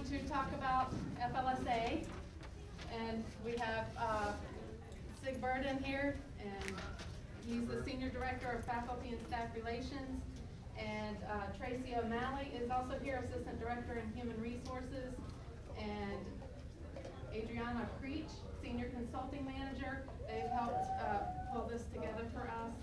going to talk about FLSA, and we have Sig Burden here, and he's the Senior Director of Faculty and Staff Relations, and Tracy O'Malley is also here, Assistant Director in Human Resources, and Adriana Creech, Senior Consulting Manager. They've helped pull this together for us.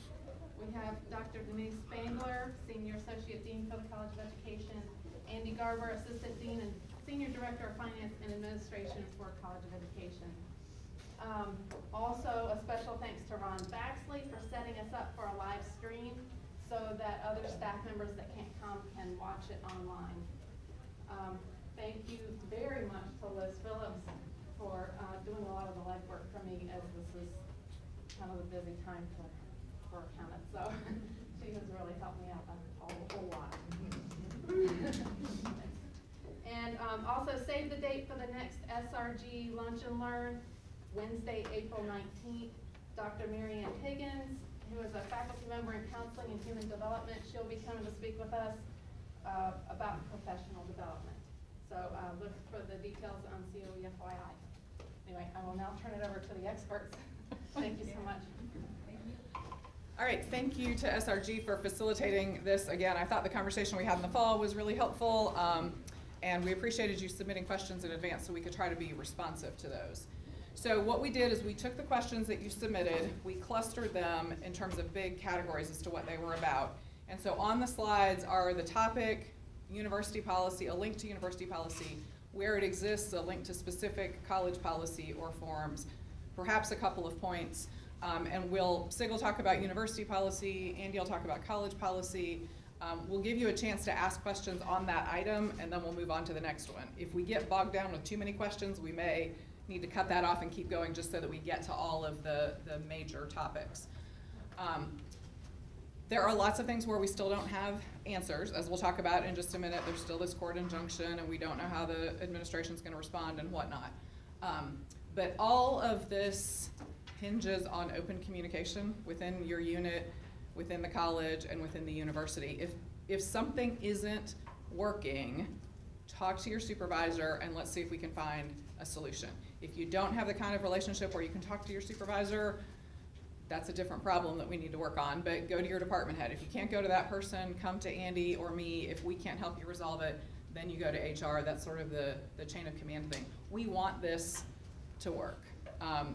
We have Dr. Denise Spangler, Senior Associate Dean for the College of Education, Andy Garber, Assistant Dean and Senior Director of Finance and Administration for College of Education. Also, a special thanks to Ron Baxley for setting us up for a live stream so that other staff members that can't come can watch it online. Thank you very much to Liz Phillips for doing a lot of the legwork for me, as this is kind of a busy time for accountants. So she has really helped me out a whole lot. And also save the date for the next SRG Lunch and Learn, Wednesday, April 19th. Dr. Mary Ann Higgins, who is a faculty member in counseling and human development, she'll be coming to speak with us about professional development. So look for the details on COEFYI. Anyway, I will now turn it over to the experts. Thank you so much. All right, thank you to SRG for facilitating this. Again, I thought the conversation we had in the fall was really helpful, and we appreciated you submitting questions in advance so we could try to be responsive to those. So what we did is we took the questions that you submitted, we clustered them in terms of big categories as to what they were about. And so on the slides are the topic, university policy, a link to university policy, where it exists, a link to specific college policy or forms, perhaps a couple of points. And Sig will talk about university policy, Andy will talk about college policy. We'll give you a chance to ask questions on that item, and then we'll move on to the next one. If we get bogged down with too many questions, we may need to cut that off and keep going just so that we get to all of the major topics. There are lots of things where we still don't have answers, as we'll talk about in just a minute. There's still this court injunction, and we don't know how the administration's going to respond and whatnot. But all of this hinges on open communication within your unit, within the college, and within the university. If something isn't working, talk to your supervisor and let's see if we can find a solution. If you don't have the kind of relationship where you can talk to your supervisor, that's a different problem that we need to work on, but go to your department head. If you can't go to that person, come to Andy or me. If we can't help you resolve it, then you go to HR. That's sort of the chain of command thing. We want this to work.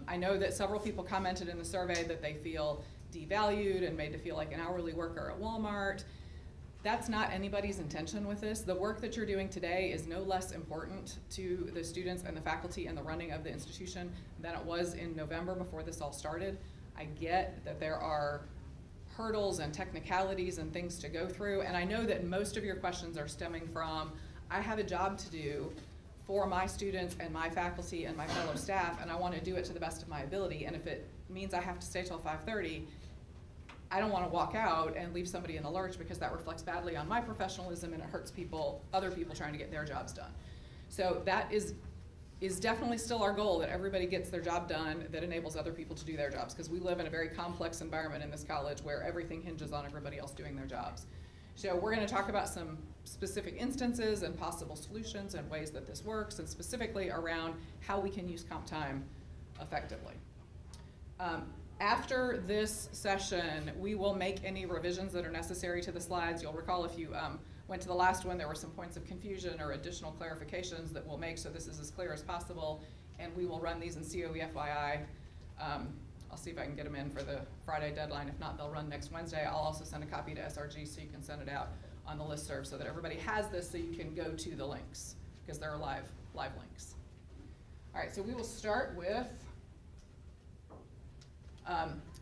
I know that several people commented in the survey that they feel devalued and made to feel like an hourly worker at Walmart. That's not anybody's intention with this. The work that you're doing today is no less important to the students and the faculty and the running of the institution than it was in November before this all started. I get that there are hurdles and technicalities and things to go through, and I know that most of your questions are stemming from, I have a job to do for my students and my faculty and my fellow staff, and I want to do it to the best of my ability, and if it means I have to stay till 5:30, I don't want to walk out and leave somebody in the lurch because that reflects badly on my professionalism and it hurts other people trying to get their jobs done. So that is definitely still our goal, that everybody gets their job done that enables other people to do their jobs, because we live in a very complex environment in this college where everything hinges on everybody else doing their jobs. So we're going to talk about some specific instances and possible solutions and ways that this works, and specifically around how we can use comp time effectively. After this session, we will make any revisions that are necessary to the slides. You'll recall if you went to the last one, there were some points of confusion or additional clarifications that we'll make so this is as clear as possible, and we will run these in COEFYI. I'll see if I can get them in for the Friday deadline. If not, they'll run next Wednesday. I'll also send a copy to SRG so you can send it out on the listserv so that everybody has this so you can go to the links, because there are live links. All right, so we will start with,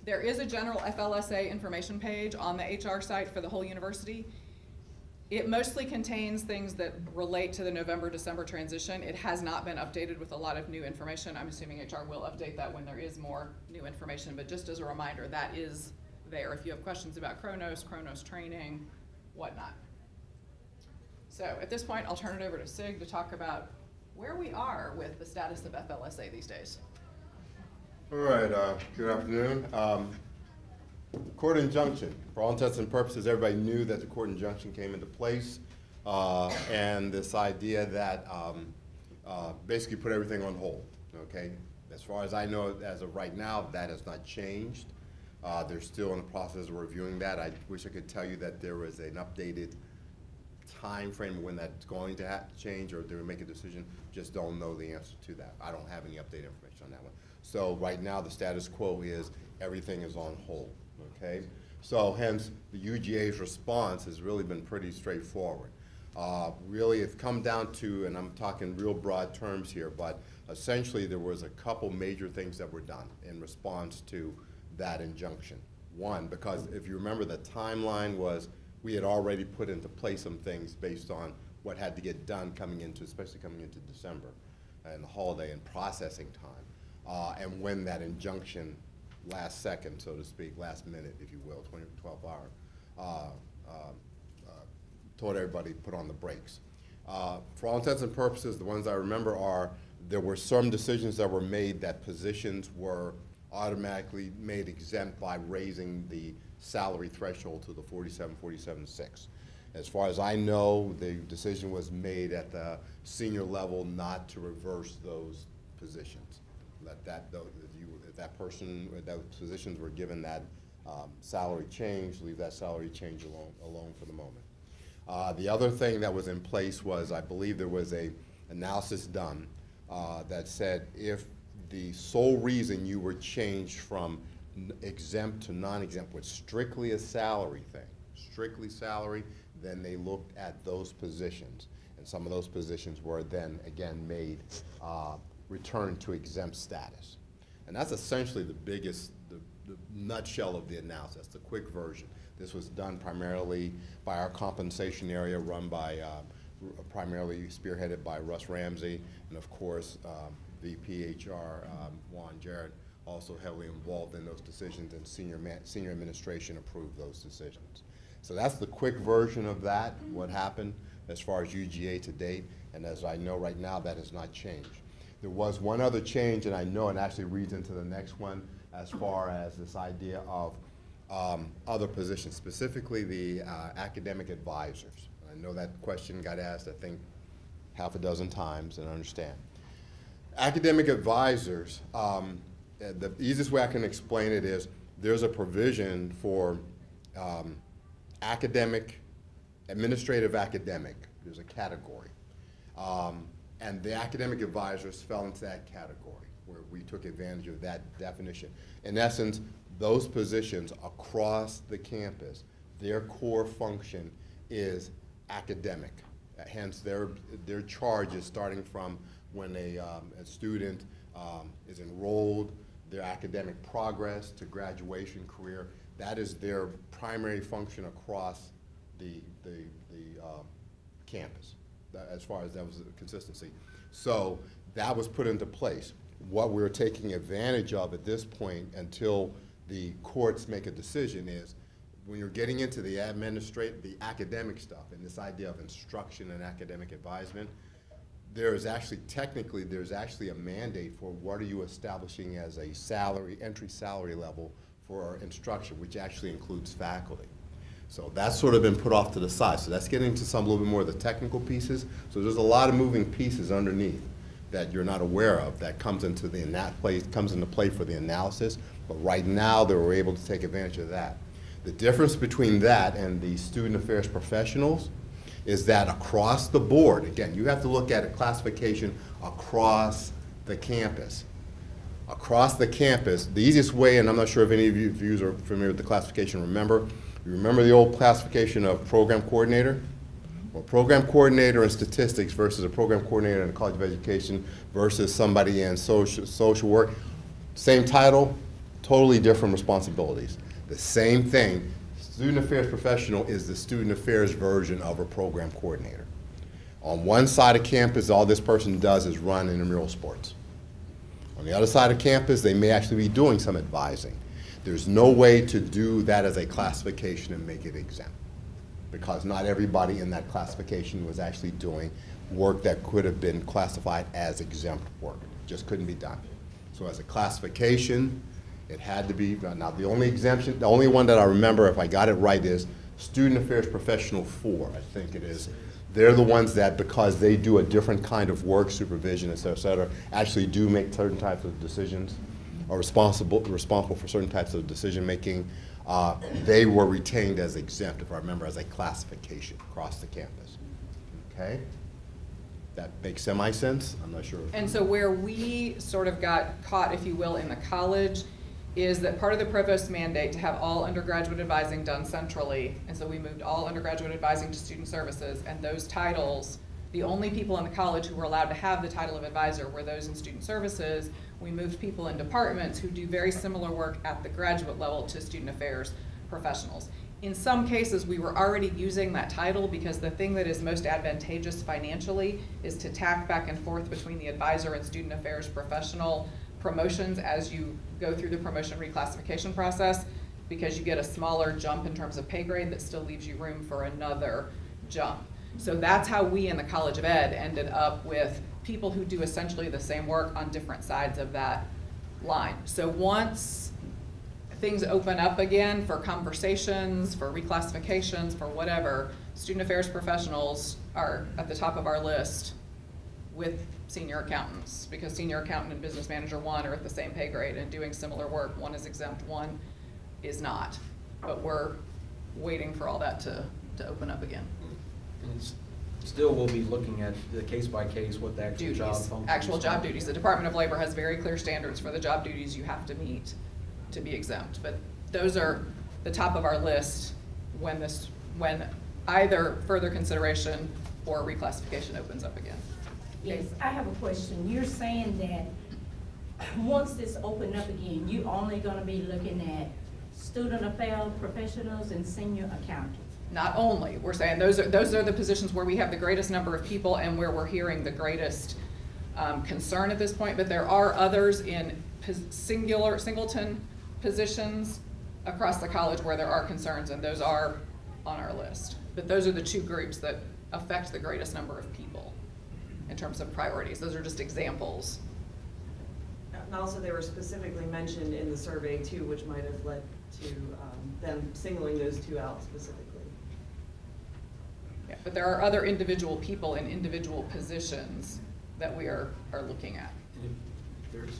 there is a general FLSA information page on the HR site for the whole university. It mostly contains things that relate to the November-December transition. It has not been updated with a lot of new information. I'm assuming HR will update that when there is more new information, but just as a reminder, that is there if you have questions about Kronos training, whatnot. So at this point, I'll turn it over to Sig to talk about where we are with the status of FLSA these days. All right, good afternoon. Court injunction. For all intents and purposes, everybody knew that the court injunction came into place and this idea that basically put everything on hold, okay? As far as I know, as of right now, that has not changed. They're still in the process of reviewing that. I wish I could tell you that there was an updated time frame when that's going to change or they'll make a decision. Just don't know the answer to that. I don't have any updated information on that one. So right now the status quo is everything is on hold, okay? So hence the UGA's response has really been pretty straightforward. Really it's come down to, and I'm talking real broad terms here, but essentially there was a couple major things that were done in response to that injunction. One, because if you remember the timeline was we had already put into place some things based on what had to get done coming into, especially coming into December and the holiday and processing time. And when that injunction last second, so to speak, last minute, if you will, 12 hour, told everybody put on the brakes. For all intents and purposes, the ones I remember are there were some decisions that were made that positions were automatically made exempt by raising the salary threshold to the 47.6. As far as I know, the decision was made at the senior level not to reverse those positions. Let that, if that person, those positions were given that salary change, leave that salary change alone for the moment. The other thing that was in place was, I believe there was a analysis done that said if the sole reason you were changed from exempt to non-exempt was strictly a salary thing, strictly salary, then they looked at those positions. And some of those positions were then, again, made, returned to exempt status. And that's essentially the biggest, the nutshell of the analysis, the quick version. This was done primarily by our compensation area run by, primarily spearheaded by Russ Ramsey, and of course, VPHR, Juan Jarrett, also heavily involved in those decisions, and senior administration approved those decisions. So that's the quick version of that, what happened as far as UGA to date, and as I know right now, that has not changed. There was one other change, and I know it actually reads into the next one as far as this idea of other positions, specifically the academic advisors. I know that question got asked, I think, half a dozen times, and I understand. Academic advisors, the easiest way I can explain it is there's a provision for administrative academic, there's a category. And the academic advisors fell into that category where we took advantage of that definition. In essence, those positions across the campus, their core function is academic. Hence, their charge is starting from when a student is enrolled, their academic progress to graduation career. That is their primary function across the campus, as far as that was the consistency. So that was put into place. What we're taking advantage of at this point until the courts make a decision is when you're getting into the academic stuff and this idea of instruction and academic advisement, there's actually a mandate for what are you establishing as a salary, entry salary level for instruction, which actually includes faculty. So that's sort of been put off to the side. So that's getting into a little bit more of the technical pieces. So there's a lot of moving pieces underneath that you're not aware of that comes into play for the analysis. But right now, they were able to take advantage of that. The difference between that and the student affairs professionals is that across the board, again, you have to look at a classification across the campus. Across the campus, the easiest way, and I'm not sure if any of you viewers are familiar with the classification, you remember the old classification of program coordinator? Well, program coordinator in statistics versus a program coordinator in the College of Education versus somebody in social work, same title, totally different responsibilities. The same thing, student affairs professional is the student affairs version of a program coordinator. On one side of campus, all this person does is run intramural sports. On the other side of campus, they may actually be doing some advising. There's no way to do that as a classification and make it exempt, because not everybody in that classification was actually doing work that could have been classified as exempt work. It just couldn't be done. So as a classification, it had to be. Now the only exemption, the only one that I remember, if I got it right, is Student Affairs Professional 4, I think it is. they're the ones that, because they do a different kind of work, supervision, et cetera, actually do make certain types of decisions, are responsible for certain types of decision-making. They were retained as exempt, if I remember, as a classification across the campus. Okay? That makes semi-sense? I'm not sure. And so where we sort of got caught, if you will, in the college is that part of the provost's mandate to have all undergraduate advising done centrally, and so we moved all undergraduate advising to student services, and those titles, the only people in the college who were allowed to have the title of advisor were those in student services. We moved people in departments who do very similar work at the graduate level to student affairs professionals. In some cases, we were already using that title because the thing that is most advantageous financially is to tack back and forth between the advisor and student affairs professional promotions as you go through the promotion reclassification process, because you get a smaller jump in terms of pay grade that still leaves you room for another jump. So that's how we in the College of Ed ended up with people who do essentially the same work on different sides of that line. So once things open up again for conversations, for reclassifications, for whatever, student affairs professionals are at the top of our list with senior accountants, because senior accountant and business manager one are at the same pay grade and doing similar work. One is exempt, one is not. But we're waiting for all that to open up again. And still, we'll be looking at the case by case, what the actual job Duties, functions. actual job duties. The Department of Labor has very clear standards for the job duties you have to meet to be exempt. But those are the top of our list when either further consideration or reclassification opens up again. Yes, I have a question. You're saying that once this open up again, you're only gonna be looking at student affairs professionals and senior accountants? Not only, we're saying those are the positions where we have the greatest number of people and where we're hearing the greatest concern at this point, but there are others in singleton positions across the college where there are concerns, and those are on our list. But those are the two groups that affect the greatest number of people in terms of priorities. Those are just examples. And also, they were specifically mentioned in the survey too, which might have led to them singling those two out specifically. Yeah, but there are other individual people in individual positions that we are looking at. And if there's,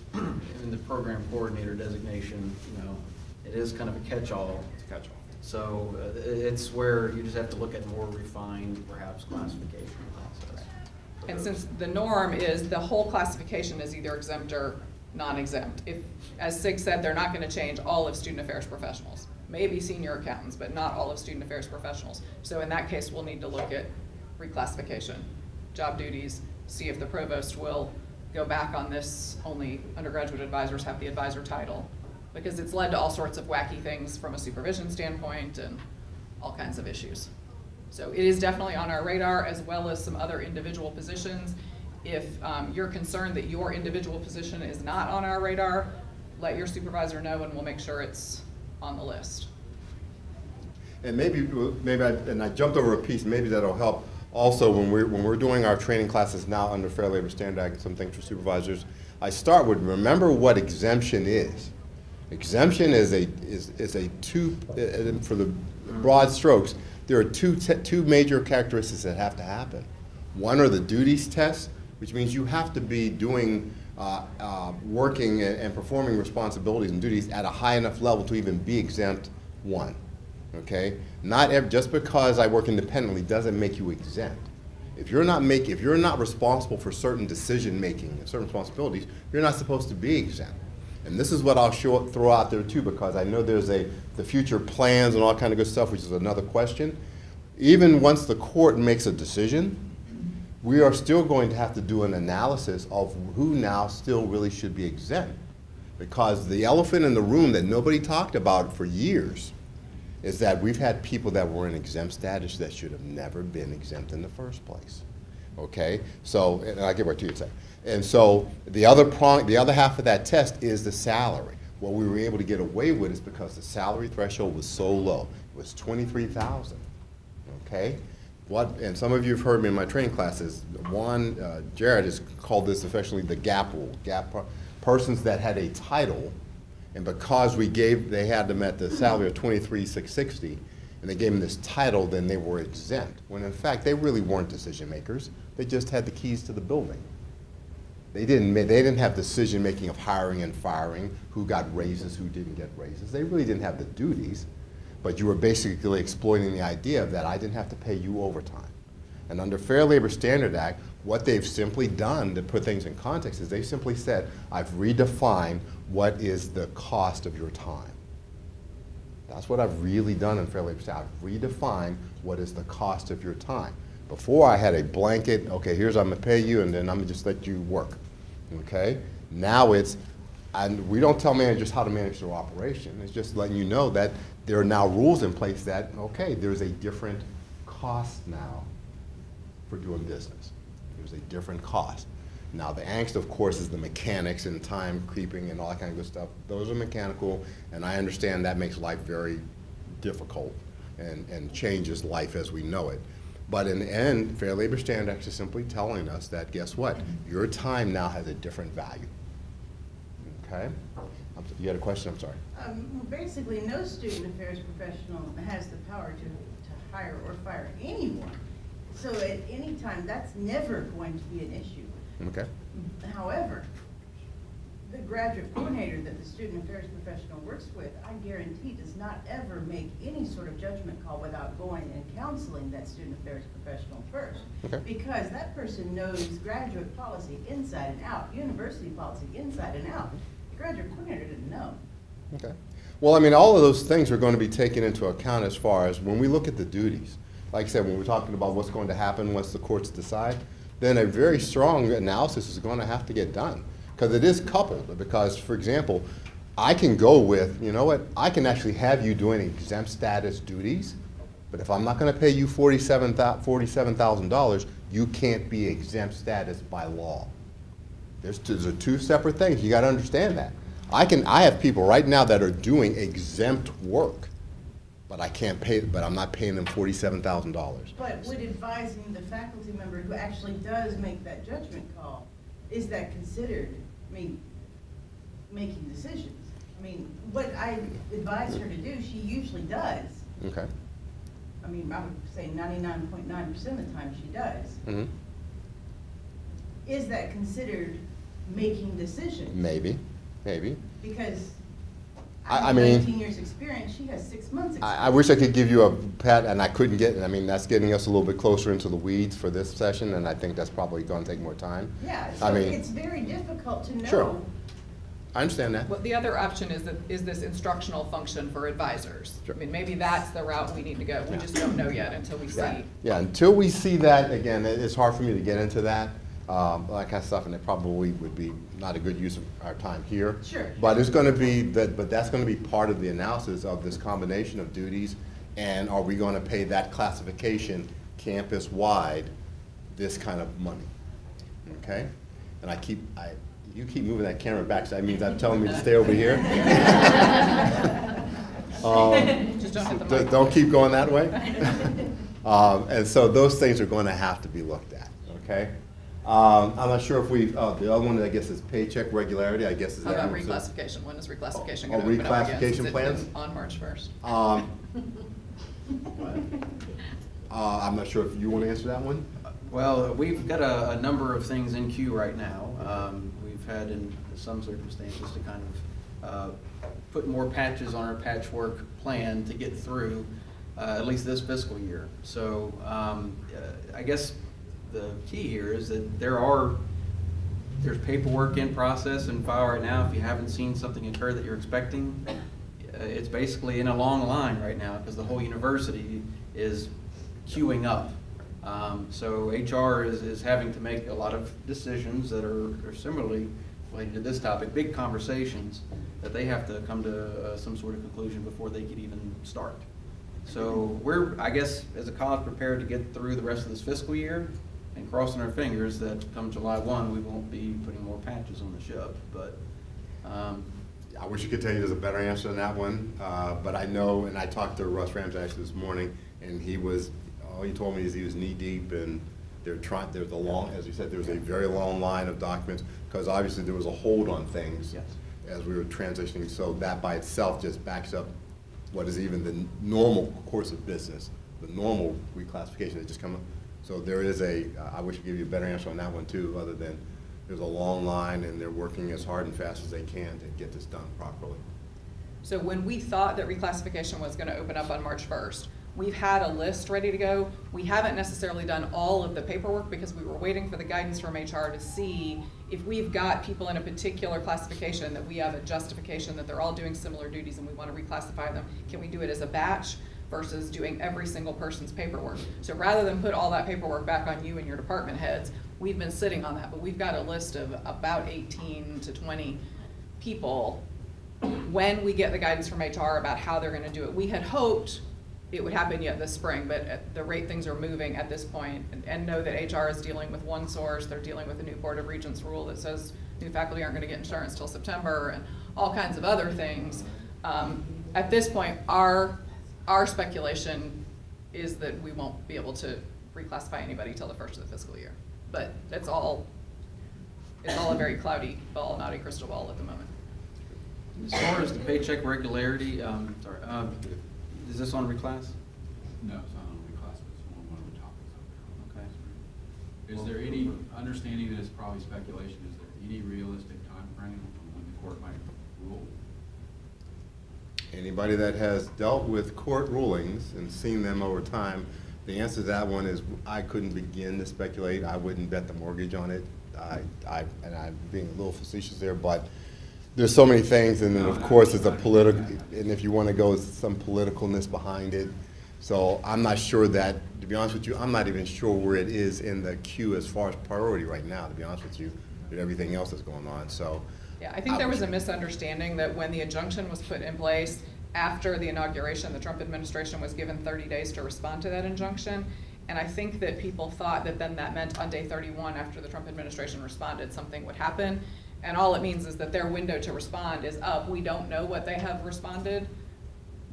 in the program coordinator designation, you know, it is kind of a catch-all. It's a catch-all. So it's where you just have to look at more refined, perhaps, classification process. And since the norm is the whole classification is either exempt or non-exempt, if, as Sig said, they're not gonna change all of student affairs professionals. Maybe senior accountants, but not all of student affairs professionals. So in that case, we'll need to look at reclassification, job duties, see if the provost will go back on this, only undergraduate advisors have the advisor title, because it's led to all sorts of wacky things from a supervision standpoint and all kinds of issues. So it is definitely on our radar, as well as some other individual positions. If you're concerned that your individual position is not on our radar, let your supervisor know and we'll make sure it's on the list. And maybe I jumped over a piece, maybe that'll help. Also, when we're doing our training classes now under Fair Labor Standards Act and some things for supervisors, I start with, remember what exemption is. Exemption is for the broad strokes, there are two major characteristics that have to happen. One are the duties tests, which means you have to be doing, working and performing responsibilities and duties at a high enough level to even be exempt one, okay? Just because I work independently doesn't make you exempt. If you're not responsible for certain decision-making and certain responsibilities, you're not supposed to be exempt. And this is what I'll throw out there too, because I know there's the future plans and all kind of good stuff, which is another question. Even once the court makes a decision, we are still going to have to do an analysis of who now still really should be exempt. Because the elephant in the room that nobody talked about for years is that we've had people that were in exempt status that should have never been exempt in the first place. Okay? So, and I'll get right to you in a second. And so the other half of that test is the salary. What we were able to get away with is because the salary threshold was so low. It was $23,000. Okay? And some of you have heard me in my training classes. Jared has called this affectionately the gap rule. Persons that had a title, and because they had them at the salary of $23,660, and they gave them this title, then they were exempt, when in fact, they really weren't decision makers. They just had the keys to the building. They didn't have decision-making of hiring and firing, who got raises, who didn't get raises. They really didn't have the duties, but you were basically exploiting the idea that I didn't have to pay you overtime. And under Fair Labor Standard Act, what they've simply done to put things in context is they simply said, I've redefined what is the cost of your time. That's what I've really done in Fair Labor Standard. I've redefined what is the cost of your time. Before I had a blanket, okay, here's I'm gonna pay you and then I'm gonna just let you work, okay? Now it's, and we don't tell managers how to manage their operation. It's just letting you know that there are now rules in place that, okay, there's a different cost now for doing business. There's a different cost. Now the angst, of course, is the mechanics and time creeping and all that kind of good stuff. Those are mechanical, and I understand that makes life very difficult and changes life as we know it. But in the end, Fair Labor Standard Act is simply telling us that, guess what? Your time now has a different value, okay? You had a question, I'm sorry. Basically, no student affairs professional has the power to hire or fire anyone. So at any time, that's never going to be an issue. Okay. However, the graduate coordinator that the student affairs professional works with, I guarantee does not ever make any sort of judgment call without going and counseling that student affairs professional first. Okay. Because that person knows graduate policy inside and out, university policy inside and out. The graduate coordinator didn't know. Okay. Well, I mean, all of those things are going to be taken into account as far as when we look at the duties. Like I said, when we're talking about what's going to happen once the courts decide, then a very strong analysis is going to have to get done. Because it is coupled. Because, for example, I can go with, you know what, I can actually have you doing exempt status duties, but if I'm not going to pay you $47,000, you can't be exempt status by law. There's two separate things. You got to understand that. I have people right now that are doing exempt work, but I can't pay, but I'm not paying them $47,000. But would advising the faculty member who actually does make that judgment call, is that considered, making decisions? I mean, what I advise her to do, she usually does. Okay. I mean, I would say 99.9% of the time she does. Mm-hmm. Is that considered making decisions? Maybe, maybe. Because I I have mean, 19 years experience, she has 6 months experience. I wish I could give you a pat, and I couldn't get, I mean, that's getting us a little bit closer into the weeds for this session, and I think that's probably going to take more time. Yeah, I so mean, it's very difficult to know. Sure. I understand that. Well, the other option is this instructional function for advisors. Sure. I mean, maybe that's the route we need to go. We Yeah. just don't know yet until we see. Yeah, until we see that, again, it's hard for me to get into that, that kind of stuff, and it probably would be not a good use of our time here. Sure. But it's gonna be, but that's gonna be part of the analysis of this combination of duties, and are we gonna pay that classification campus-wide this kind of money, okay? And you keep moving that camera back, so that means I'm telling me to stay over here. Just don't hit the mic. Don't keep going that way. And so those things are going to have to be looked at, okay? I'm not sure if the other one, I guess, is paycheck regularity, I guess is How that. about one? reclassification? When is reclassification Oh, going to open up again? reclassification Since it plans? is on March 1st. I'm not sure if you want to answer that one? Well, we've got a number of things in queue right now. We've had in some circumstances to kind of put more patches on our patchwork plan to get through at least this fiscal year. So I guess the key here is that there's paperwork in process and file right now. If you haven't seen something occur that you're expecting, it's basically in a long line right now because the whole university is queuing up. So HR is having to make a lot of decisions that are similarly related to this topic, big conversations that they have to come to some sort of conclusion before they could even start. So we're, I guess, as a college prepared to get through the rest of this fiscal year and crossing our fingers that come July 1, we won't be putting more patches on the shove. But I wish I could tell you there's a better answer than that one, but I know, and I talked to Russ Ramsey actually this morning, and all he told me is he was knee deep, and there's a long, as you said, there's a very long line of documents, because obviously there was a hold on things. Yes. As we were transitioning, so that by itself just backs up, what is even the normal course of business, the normal reclassification that just come up. So there is I wish I could give you a better answer on that one too, other than there's a long line and they're working as hard and fast as they can to get this done properly. So when we thought that reclassification was gonna open up on March 1st, we've had a list ready to go. We haven't necessarily done all of the paperwork because we were waiting for the guidance from HR to see if we've got people in a particular classification that we have a justification that they're all doing similar duties and we wanna reclassify them. Can we do it as a batch versus doing every single person's paperwork? So rather than put all that paperwork back on you and your department heads, we've been sitting on that, but we've got a list of about 18 to 20 people when we get the guidance from HR about how they're gonna do it. We had hoped it would happen yet this spring, but at the rate things are moving at this point, and know that HR is dealing with one source, they're dealing with a new Board of Regents rule that says new faculty aren't gonna get insurance till September, and all kinds of other things. At this point, our speculation is that we won't be able to reclassify anybody till the first of the fiscal year. But it's all a very cloudy ball, not a crystal ball at the moment. As far as the paycheck regularity, is this on reclass? No, it's not on reclass, but it's one of the topics up there. Okay. Is there any, understanding that it's probably speculation, is there any realistic time frame on when the court might rule? Anybody that has dealt with court rulings and seen them over time, the answer to that one is I couldn't begin to speculate. I wouldn't bet the mortgage on it. And I'm being a little facetious there, but there's so many things, and then of course it's a political, and if you want to go, some politicalness behind it. So I'm not sure that, to be honest with you, I'm not even sure where it is in the queue as far as priority right now, to be honest with you, with everything else that's going on, so. Yeah, I think there was a misunderstanding that when the injunction was put in place, after the inauguration, the Trump administration was given 30 days to respond to that injunction. And I think that people thought that then that meant on day 31, after the Trump administration responded, something would happen. And all it means is that their window to respond is up. We don't know what they have responded.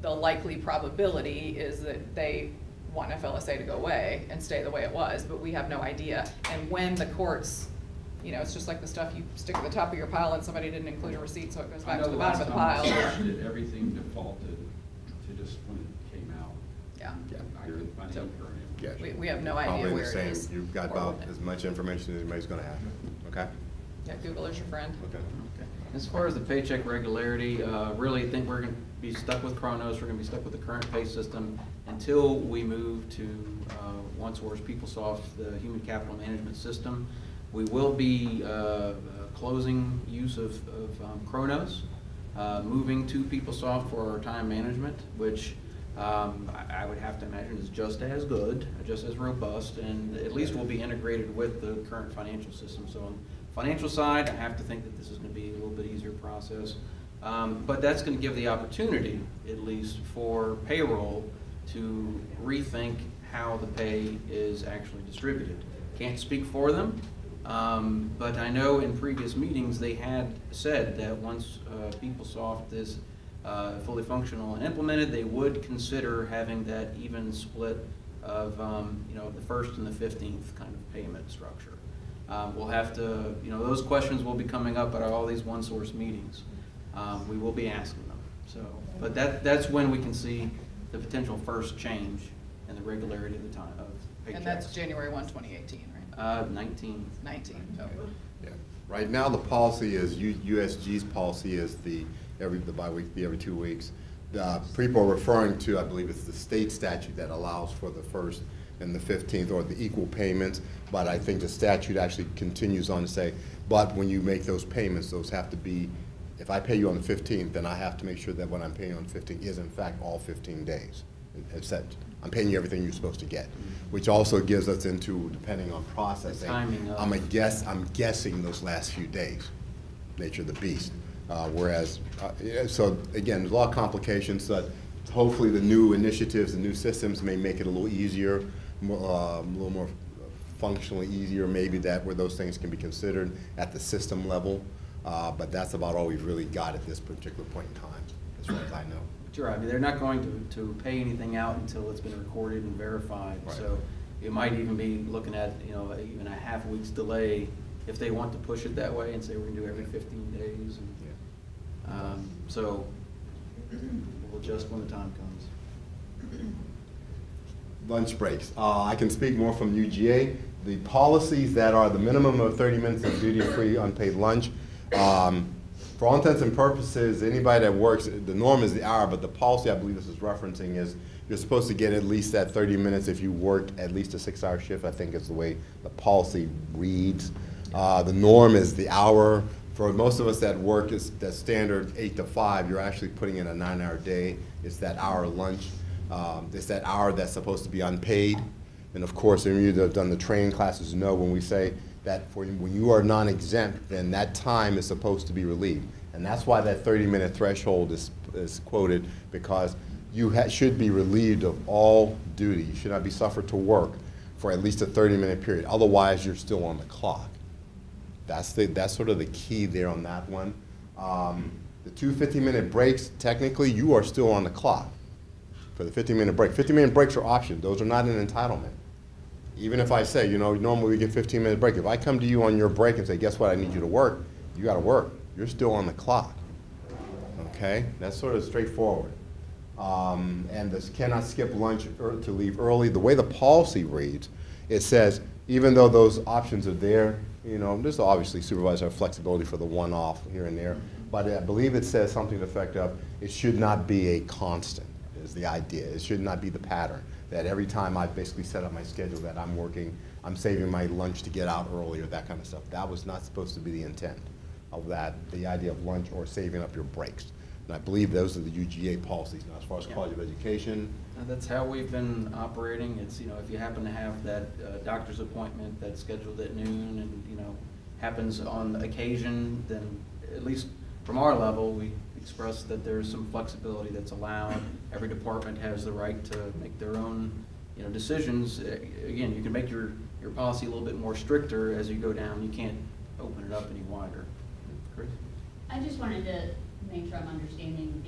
The likely probability is that they want FLSA to go away and stay the way it was, but we have no idea. And when the courts, you know, it's just like the stuff you stick at the top of your pile and somebody didn't include a receipt, so it goes back to the bottom of the pile. That everything defaulted to just when it came out. Yeah. I couldn't find any current information. We have no idea Probably where the it same. is. You've got or about when. as much information as anybody's gonna have, okay? Yeah, Google is your friend. Okay. As far as the paycheck regularity, really think we're gonna be stuck with Kronos, we're gonna be stuck with the current pay system until we move to OneSource, PeopleSoft, the human capital management system. We will be closing use of Kronos, moving to PeopleSoft for our time management, which I would have to imagine is just as good, just as robust, and at least will be integrated with the current financial system. So on the financial side, I have to think that this is going to be a little bit easier process. But that's going to give the opportunity, at least for payroll, to rethink how the pay is actually distributed. Can't speak for them, but I know in previous meetings they had said that once PeopleSoft is fully functional and implemented, they would consider having that even split of you know, the 1st and the 15th kind of payment structure. We'll have to, you know, those questions will be coming up at all these OneSource meetings. We will be asking them. So, but that's when we can see the potential first change in the regularity of the time of paychecks. And that's January 1, 2018, right? 19. 19, okay. Yeah. Right now, the policy is, USG's policy is the bi-weekly, every 2 weeks. People are referring to, I believe it's the state statute that allows for the 1st and the 15th, or the equal payments, but I think the statute actually continues on to say, but when you make those payments, those have to be, if I pay you on the 15th, then I have to make sure that what I'm paying on the 15th is in fact all 15 days. I'm paying you everything you're supposed to get, which also gives us into, depending on processing, timing of- I'm guessing those last few days, nature of the beast. Whereas, so again, there's a lot of complications, but hopefully the new initiatives, the new systems may make it a little easier, a little more functionally easier, maybe, that where those things can be considered at the system level. But that's about all we've really got at this particular point in time, as far as I know. Sure, I mean, they're not going to pay anything out until it's been recorded and verified. Right. So it might even be looking at, you know, even a half week's delay if they want to push it that way and say we're gonna do every 15 days. And, so We'll adjust when the time comes. Lunch breaks. I can speak more from UGA. The policies that are the minimum of 30 minutes of duty-free unpaid lunch, for all intents and purposes, anybody that works, the norm is the hour, but the policy I believe this is referencing is you're supposed to get at least that 30 minutes if you work at least a 6-hour shift. I think is the way the policy reads. The norm is the hour. For most of us that work is that standard 8 to 5, you're actually putting in a 9-hour day. It's that hour lunch. It's that hour that's supposed to be unpaid. And of course, if you've done the training classes, know when we say that when you are non-exempt, then that time is supposed to be relieved. And that's why that 30-minute threshold is quoted, because you should be relieved of all duty. You should not be suffered to work for at least a 30-minute period. Otherwise, you're still on the clock. That's sort of the key there on that one. The 2 50-minute breaks, technically, you are still on the clock for the 50-minute break. 50-minute breaks are options. Those are not an entitlement. Even if I say, you know, normally we get 15-minute break. If I come to you on your break and say, guess what, I need you to work, you got to work. You're still on the clock. Okay? That's sort of straightforward. And this cannot skip lunch to leave early. The way the policy reads, it says, even though those options are there, you know, there's obviously supervisor flexibility for the one-off here and there, but I believe it says something to the effect of, it should not be a constant, is the idea. It should not be the pattern, that every time I basically set up my schedule that I'm working, I'm saving my lunch to get out early or that kind of stuff. That was not supposed to be the intent of that, the idea of lunch or saving up your breaks. And I believe those are the UGA policies. Now, as far as College of Education, That's how we've been operating. It's, you know, if you happen to have that doctor's appointment that's scheduled at noon and, you know, happens on occasion, then at least from our level, we express that there's some flexibility that's allowed. Every department has the right to make their own, you know, decisions. Again, you can make your policy a little bit more stricter as you go down. You can't open it up any wider. Chris? I just wanted to make sure I'm understanding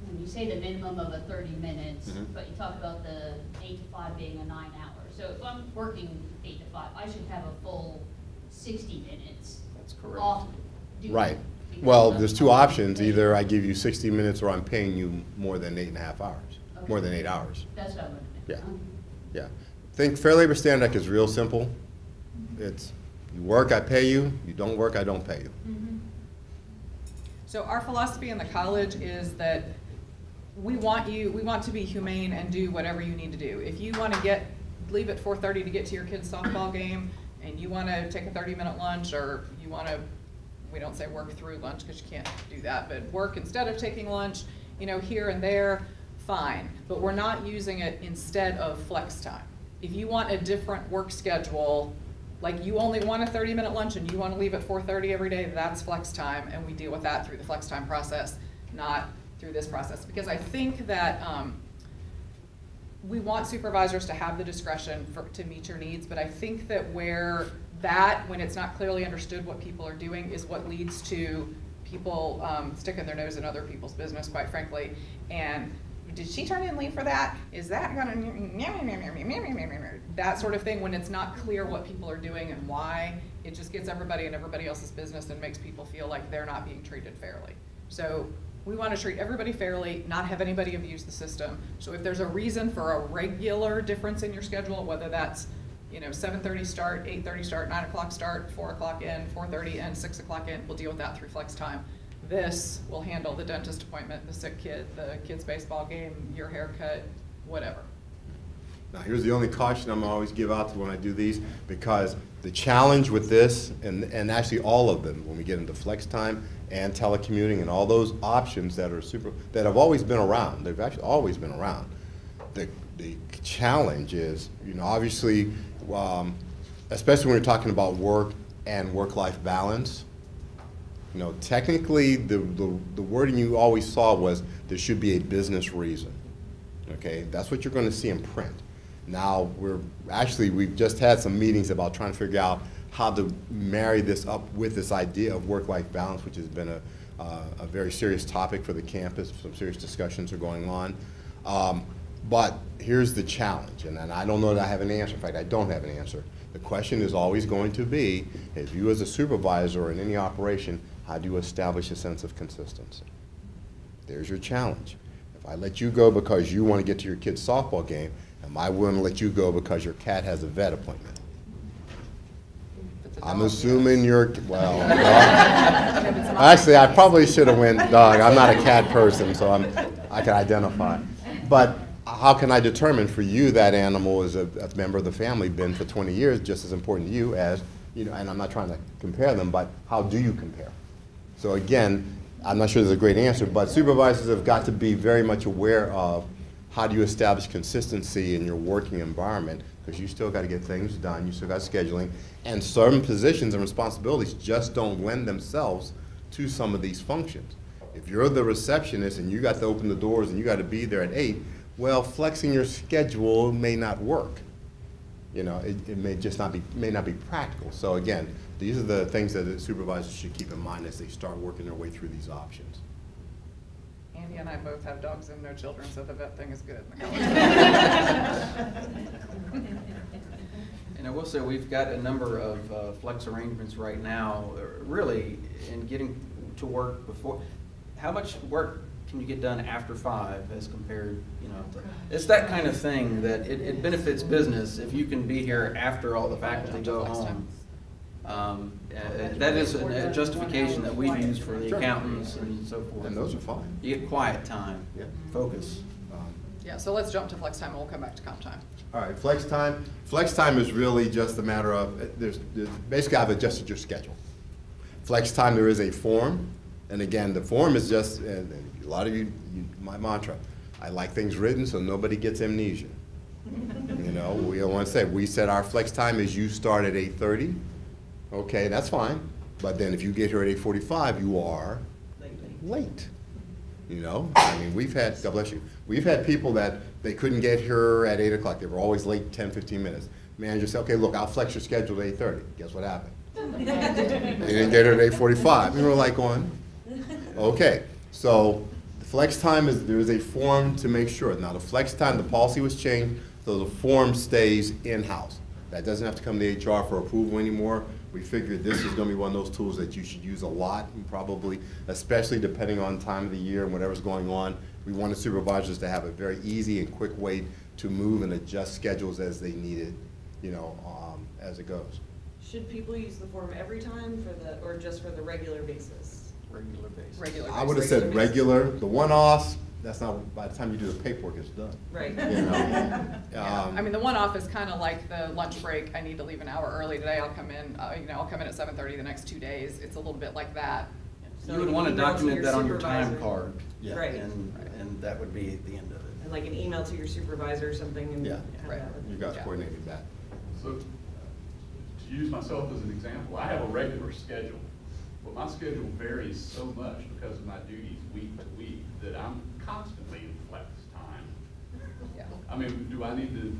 when you say the minimum of a 30 minutes, but you talk about the 8 to 5 being a 9 hour. So if I'm working 8 to 5, I should have a full 60 minutes. That's correct. Off duty. right. Well, there's two options. Either I give you 60 minutes or I'm paying you more than 8.5 hours, Okay. more than 8 hours. That's what I wanted to Yeah. know. Yeah. Think Fair Labor Standard Act is real simple. It's, you work, I pay you. You don't work, I don't pay you. So our philosophy in the college is that we want to be humane and do whatever you need to do. If you want to leave at 4:30 to get to your kid's softball game, and you want to take a 30-minute lunch, or you want to, we don't say work through lunch because you can't do that, but work instead of taking lunch, you know, here and there, fine. But we're not using it instead of flex time. If you want a different work schedule, like you only want a 30-minute lunch and you want to leave at 4:30 every day, that's flex time, and we deal with that through the flex time process, not through this process. Because I think that we want supervisors to have the discretion to meet your needs, but I think that when it's not clearly understood what people are doing, is what leads to people sticking their nose in other people's business, quite frankly. And did she turn in leave for that? Is that gonna, that sort of thing, when it's not clear what people are doing and why, it just gets everybody in everybody else's business and makes people feel like they're not being treated fairly. So we want to treat everybody fairly, not have anybody abuse the system. So if there's a reason for a regular difference in your schedule, whether that's, you know, 7:30 start, 8:30 start, 9 o'clock start, 4 o'clock in, 4:30 in, 6 o'clock in, we'll deal with that through flex time. This will handle the dentist appointment, the sick kid, the kid's baseball game, your haircut, whatever. Now, here's the only caution I'm gonna always give out to when I do these, because the challenge with this, and actually all of them, when we get into flex time and telecommuting and all those options that have always been around, they've actually always been around. The challenge is, you know, obviously, especially when you're talking about work and work-life balance, you know, technically, the wording you always saw was there should be a business reason. Okay, that's what you're going to see in print. Now we've just had some meetings about trying to figure out how to marry this up with this idea of work-life balance, which has been a very serious topic for the campus. Some serious discussions are going on. But here's the challenge, and I don't know that I have an answer. In fact, I don't have an answer. The question is always going to be, if you as a supervisor in any operation, how do you establish a sense of consistency? There's your challenge. If If I let you go because you want to get to your kid's softball game, am I willing to let you go because your cat has a vet appointment? If it's a I'm dog, assuming yes. you're, well, If it's not- actually, I probably should have went dog. I'm not a cat person, so I can identify. But how can I determine for you that animal is a member of the family, been for 20 years, just as important to you as, and I'm not trying to compare them, but how do you compare? So again, I'm not sure there's a great answer, but supervisors have got to be very much aware of how do you establish consistency in your working environment, because you still got to get things done, you still got scheduling, and certain positions and responsibilities just don't lend themselves to some of these functions. If you're the receptionist and you got to open the doors and you got to be there at 8, well, flexing your schedule may not work. It may just not be practical. So again, these are the things that the supervisors should keep in mind as they start working their way through these options. Andy and I both have dogs and no children, so the vet thing is good. And I will say, we've got a number of flex arrangements right now, really, in getting to work before. How much work can you get done after 5 as compared, it's that kind of thing that it benefits business if you can be here after all the faculty go home. That is a justification that we use for the accountants and so forth. And those are fine. You get quiet time, Yeah. focus. Yeah, so let's jump to flex time and we'll come back to comp time. All right, flex time. Flex time is really just a matter of, basically I've adjusted your schedule. Flex time, there is a form, and again, the form is just, and a lot of you, my mantra, I like things written so nobody gets amnesia. We don't want to say, we said our flex time is you start at 8:30, okay, that's fine, but then if you get here at 8:45, you are late. We've had, God bless you, we've had people that they couldn't get here at 8 o'clock. They were always late 10, 15 minutes. Manager said, okay, look, I'll flex your schedule to 8:30. Guess what happened? They didn't get here at 8:45. We were like going, okay. So the flex time there is a form to make sure. Now the flex time, the policy was changed, so the form stays in-house. That doesn't have to come to HR for approval anymore. We figured this is going to be one of those tools that you should use a lot, and probably, especially depending on time of the year and whatever's going on. We wanted supervisors to have a very easy and quick way to move and adjust schedules as they need it, as it goes. Should people use the form every time or just for the regular basis? Regular basis. Regular I would have said regular. The one-offs, that's not, by the time you do the paperwork, it's done. Right. Yeah. The one-off is kind of like the lunch break. I need to leave an hour early today. I'll come in. I'll come in at 7:30 the next 2 days. It's a little bit like that. So You would an want to email to document your that on your time supervisor. card. Yeah. Right. And that would be the end of it. And like an email to your supervisor or something and Yeah. have Right. that with You guys Yeah. coordinated that. So, to use myself as an example, I have a regular schedule, but my schedule varies so much because of my duties week to week that I'm constantly in flex time. Yeah. Do I need to,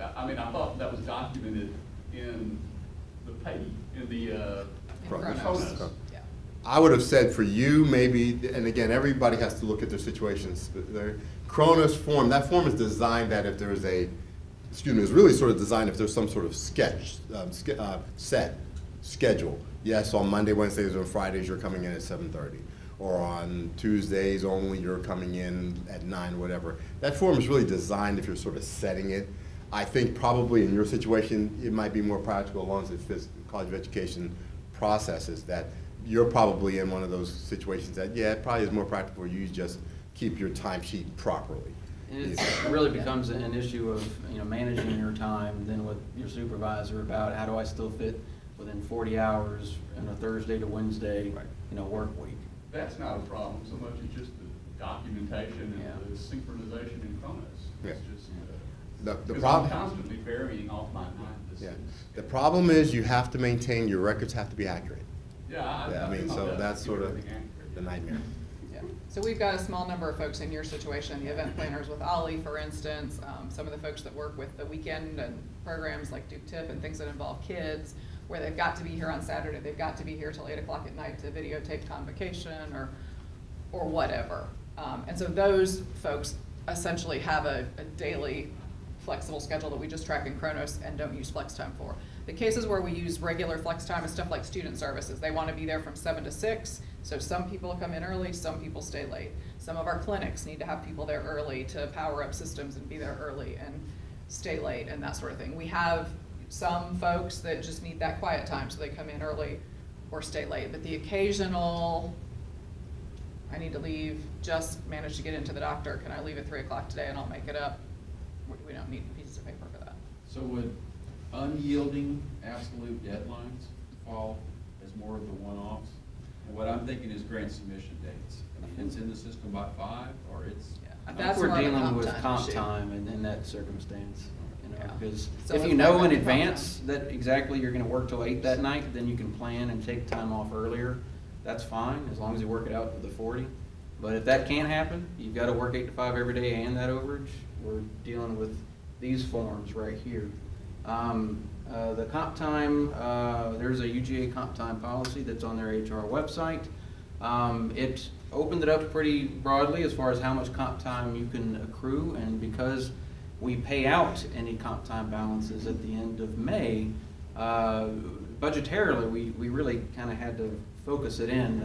I thought that was documented in the pay, in the, In Chronos. Chronos. Yeah. I would have said for you, maybe, and again, everybody has to look at their situations. Their Chronos form, that form is designed that if there is it's really sort of designed if there's some sort of set schedule. Yes, on Monday, Wednesdays, or Fridays, you're coming in at 7:30. Or on Tuesdays only, you're coming in at 9, whatever. That form is really designed if you're sort of setting it. I think probably in your situation, it might be more practical as long as it fits the College of Education processes, that you're probably in one of those situations that, yeah, it probably is more practical for you to just keep your timesheet properly. And it really becomes an issue of, managing your time then with your supervisor about how do I still fit within 40 hours on a Thursday to Wednesday, work week. that's not a problem so much as just the documentation Yeah. and the synchronization in Chronos. Yeah. It's just, The because problem. I'm constantly varying off my time. Yeah. The problem is you have to maintain, your records have to be accurate. Yeah, Yeah, I do my so best that's to keep sort of everything accurate. the nightmare. Yeah. So we've got a small number of folks in your situation, the event planners with Ollie, for instance, some of the folks that work with the weekend and programs like Duke Tip and things that involve kids, where they've got to be here on Saturday, they've got to be here till 8 o'clock at night to videotape convocation or whatever. And so those folks essentially have a daily flexible schedule that we just track in Chronos and don't use flex time for. The cases where we use regular flex time is stuff like student services. They want to be there from 7 to 6. So some people come in early, some people stay late. Some of our clinics need to have people there early to power up systems and be there early and stay late and that sort of thing. We have some folks that just need that quiet time, so they come in early or stay late. But the occasional, I need to leave, just managed to get into the doctor, can I leave at 3 o'clock today and I'll make it up? We don't need pieces of paper for that. So would unyielding absolute deadlines fall as more of the one-offs? And what I'm thinking is grant submission dates. I mean, it's in the system by 5, or it's. Yeah. I think That's we're more of a dealing comp with time comp issue. time in that circumstance, you know, Yeah. because So if it's you more know about in the comp advance time. that exactly you're gonna work till 8 that night, then you can plan and take time off earlier, that's fine, as long as you work it out to the 40. But if that can't happen, you've gotta work 8 to 5 every day and that overage, we're dealing with these forms right here. The comp time, there's a UGA comp time policy that's on their HR website. It opened it up pretty broadly as far as how much comp time you can accrue, and because we pay out any comp time balances at the end of May, budgetarily, we really kind of had to focus it in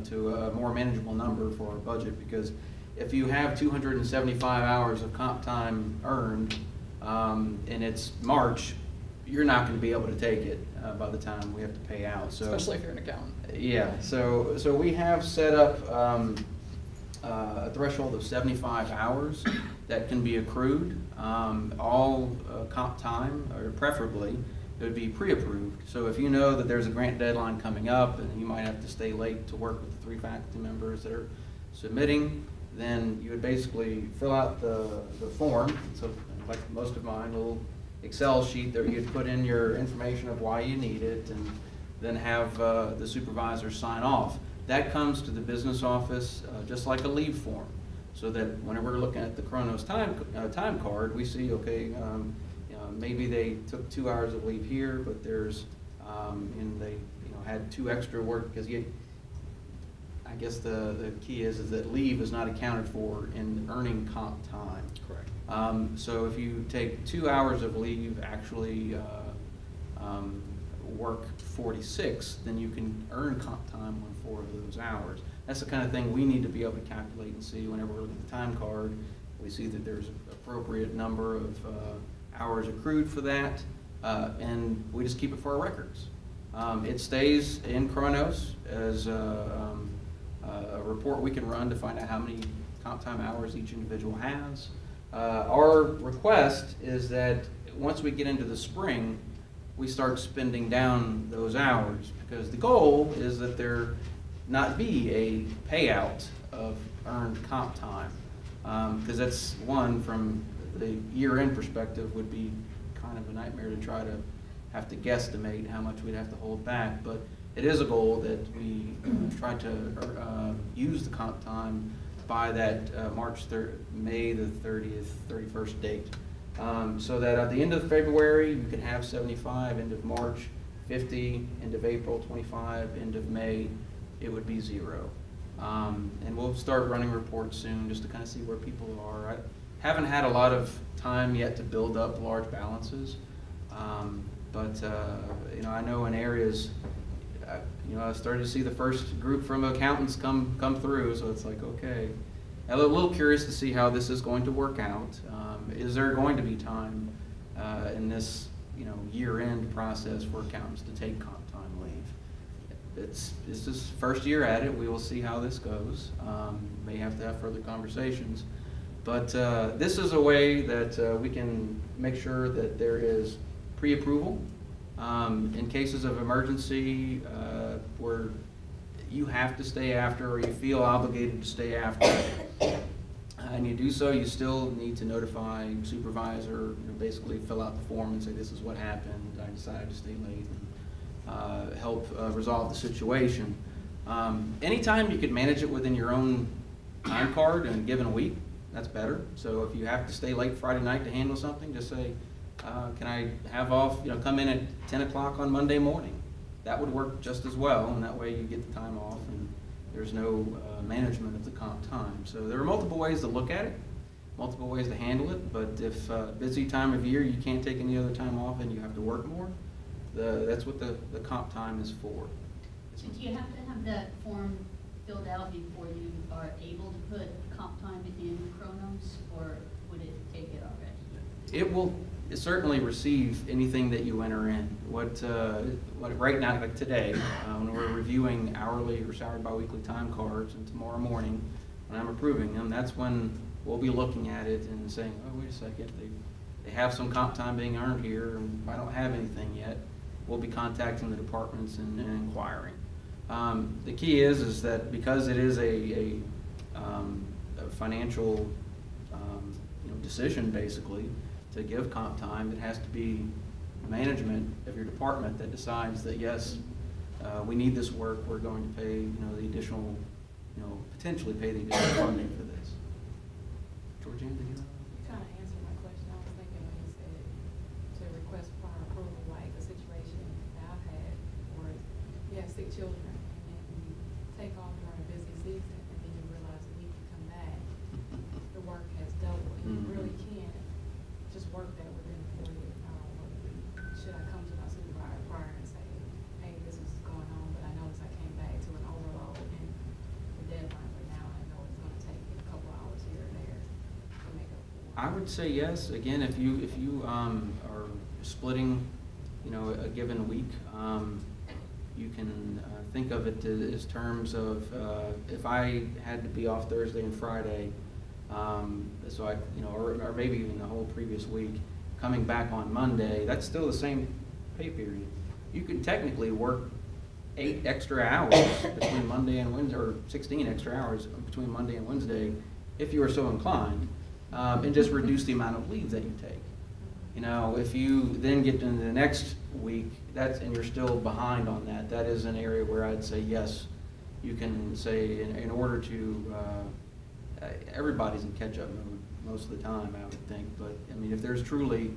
to a more manageable number for our budget, because if you have 275 hours of comp time earned, and it's March, you're not going to be able to take it by the time we have to pay out. So, Especially if you're an accountant. yeah, so we have set up a threshold of 75 hours that can be accrued. All comp time, or preferably, it would be pre-approved. So if you know that there's a grant deadline coming up and you might have to stay late to work with the 3 faculty members that are submitting, then you would basically fill out the form. So like most of mine, a little Excel sheet that you'd put in your information of why you need it, and then have the supervisor sign off. That comes to the business office just like a leave form, so that whenever we're looking at the Kronos time card, we see, okay, maybe they took 2 hours of leave here, but there's, and they had 2 extra work, because I guess the key is that leave is not accounted for in earning comp time. Correct. So if you take 2 hours of leave, actually work 46, then you can earn comp time on 4 of those hours. That's the kind of thing we need to be able to calculate and see whenever we're looking at the time card. We see that there's an appropriate number of hours accrued for that, and we just keep it for our records. It stays in Kronos as a report we can run to find out how many comp time hours each individual has. Our request is that once we get into the spring, we start spending down those hours, because the goal is that there not be a payout of earned comp time, because that's one, from the year-end perspective, would be kind of a nightmare to try to have to guesstimate how much we'd have to hold back. But it is a goal that we try to use the comp time by that May the 30th, 31st date. So that at the end of February, you can have 75, end of March, 50, end of April, 25, end of May, it would be 0. And we'll start running reports soon just to kind of see where people are. I haven't had a lot of time yet to build up large balances, but I know in areas, I started to see the first group from accountants come through, so it's like, okay. I'm a little curious to see how this is going to work out. Is there going to be time in this year-end process for accountants to take comp time leave? It's just first year at it. We will see how this goes. May have to have further conversations. But this is a way that we can make sure that there is pre-approval. In cases of emergency where you have to stay after, or you feel obligated to stay after, and you do so, you still need to notify supervisor, basically fill out the form and say, this is what happened, I decided to stay late, and help resolve the situation. Anytime you could manage it within your own time card in a given week, that's better. So if you have to stay late Friday night to handle something, just say, can I have off, come in at 10 o'clock on Monday morning? That would work just as well, and that way you get the time off and there's no management of the comp time. So there are multiple ways to look at it, multiple ways to handle it, but if busy time of year, you can't take any other time off and you have to work more, that's what the comp time is for. So do you have to have that form filled out before you are able to put comp time in Kronos, or would it take it already? It will certainly receive anything that you enter in. What right now, like today, when we're reviewing hourly or salary biweekly time cards, and tomorrow morning, when I'm approving them, that's when we'll be looking at it and saying, oh, wait a second, they have some comp time being earned here, and I don't have anything yet. We'll be contacting the departments and inquiring. The key is that because it is a financial decision, basically, to give comp time, it has to be management of your department that decides that, yes, we need this work, we're going to pay, the additional, potentially pay the additional funding for this. Georgiana, do you know? You kind of answered my question. I was thinking when you said to request prior approval, like a situation that I've had where you have sick children and then you take off during a busy season and then you realize that when you come back, the work has doubled and you really can't just work that within a 48-hour work week. Should I come to my supervisor prior and say, hey, this is going on, but I noticed I came back to an overload and the deadline right now, I know it's going to take a couple hours here or there to make up for it. I would say yes. Again, if you are splitting, a given week, you can think of it as terms of if I had to be off Thursday and Friday, so I, or maybe even the whole previous week, coming back on Monday, that's still the same pay period. You can technically work 8 extra hours between Monday and Wednesday, or 16 extra hours between Monday and Wednesday, if you are so inclined, and just reduce the amount of leaves that you take. If you then get into the next week, and you're still behind on that, that is an area where I'd say yes, you can say in order to, everybody's in catch-up mode most of the time, I would think. But I mean, if there's truly,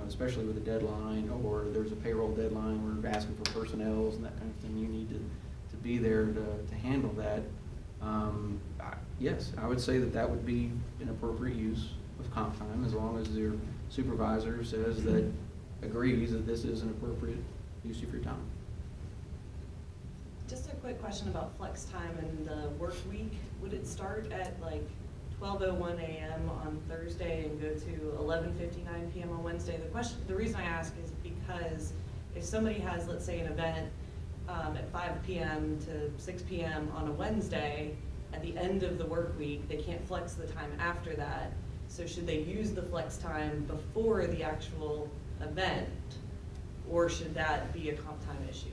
especially with a deadline, or there's a payroll deadline, we're asking for personnels and that kind of thing, you need to be there to handle that. Yes, I would say that would be an appropriate use of comp time, as long as your supervisor says that, agrees that this is an appropriate use of your time. Just a quick question about flex time and the work week. Would it start at like 12:01 a.m. on Thursday and go to 11:59 p.m. on Wednesday? The reason I ask is because if somebody has, let's say, an event at 5 p.m. to 6 p.m. on a Wednesday, at the end of the work week, they can't flex the time after that. So should they use the flex time before the actual event, or should that be a comp time issue?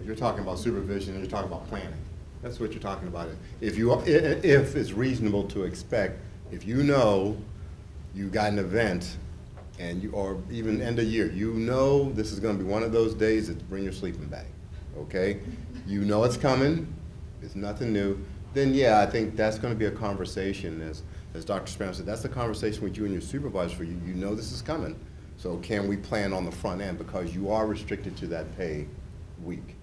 You're talking about supervision, and you're talking about planning. That's what you're talking about. If it's reasonable to expect, if you know you got an event, or even end of year, this is going to be one of those days that bring your sleeping bag, okay? You know it's coming, it's nothing new. Then yeah, I think that's going to be a conversation, as Dr. Sparrow said, that's the conversation with you and your supervisor. For you know this is coming. So can we plan on the front end, because you are restricted to that pay week.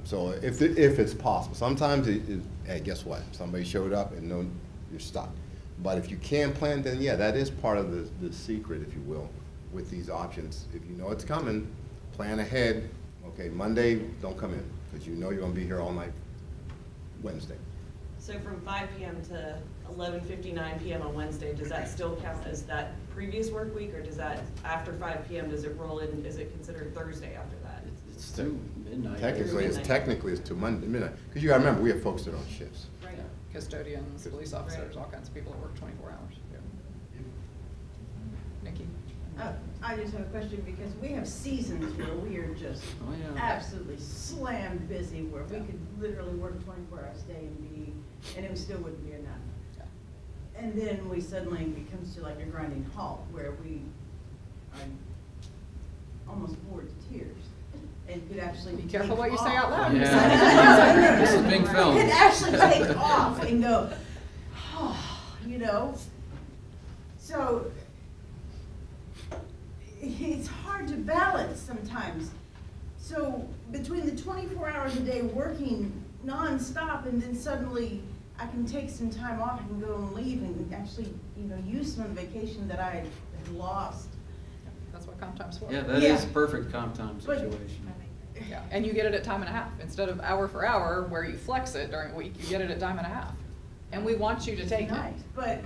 So if it's possible, sometimes hey, guess what? Somebody showed up and you're stuck. But if you can plan, then yeah, that is part of the secret, if you will, with these options. If you know it's coming, plan ahead. Okay, Monday, don't come in, because you know you're going to be here all night Wednesday. So from 5 p.m. to 11:59 p.m. on Wednesday, does that still count as that previous work week, or does that, after 5 p.m., does it roll in, is it considered Thursday after that? It's through midnight. Technically, it's to Monday midnight. Because you got to remember, we have folks that are on shifts. Right. Yeah, custodians, police officers, all kinds of people that work 24 hours. Yeah. Nikki? I just have a question, because we have seasons where we are just absolutely slammed busy, where we could literally work 24 hours a day and it still wouldn't be enough. Yeah. And then it comes to like a grinding halt, where we are almost bored to tears. And could actually be careful what you say out loud. Yeah. This is being filmed. Could actually take off and go, So it's hard to balance sometimes. So between the 24 hours a day working nonstop, and then suddenly I can take some time off and go and leave and actually, use some vacation that I had lost. That's what comp time's for. Yeah, that is perfect comp time situation. Yeah, and you get it at time and a half, instead of hour for hour, where you flex it during the week, you get it at time and a half. And we want you to take it. Nice, but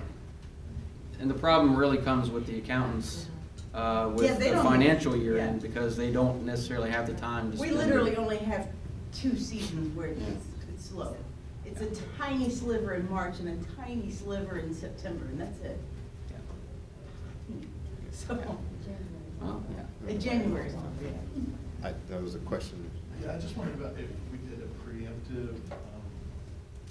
And the problem really comes with the accountants, Yeah, with they the don't- financial year yeah. end, because they don't necessarily have the time to we spend. literally only have 2 seasons where Yeah. it's slow. It's a tiny sliver in March and a tiny sliver in September, and that's it. So, Well, in January, yeah. That was a question. Yeah, I just wondered about if we did a preemptive,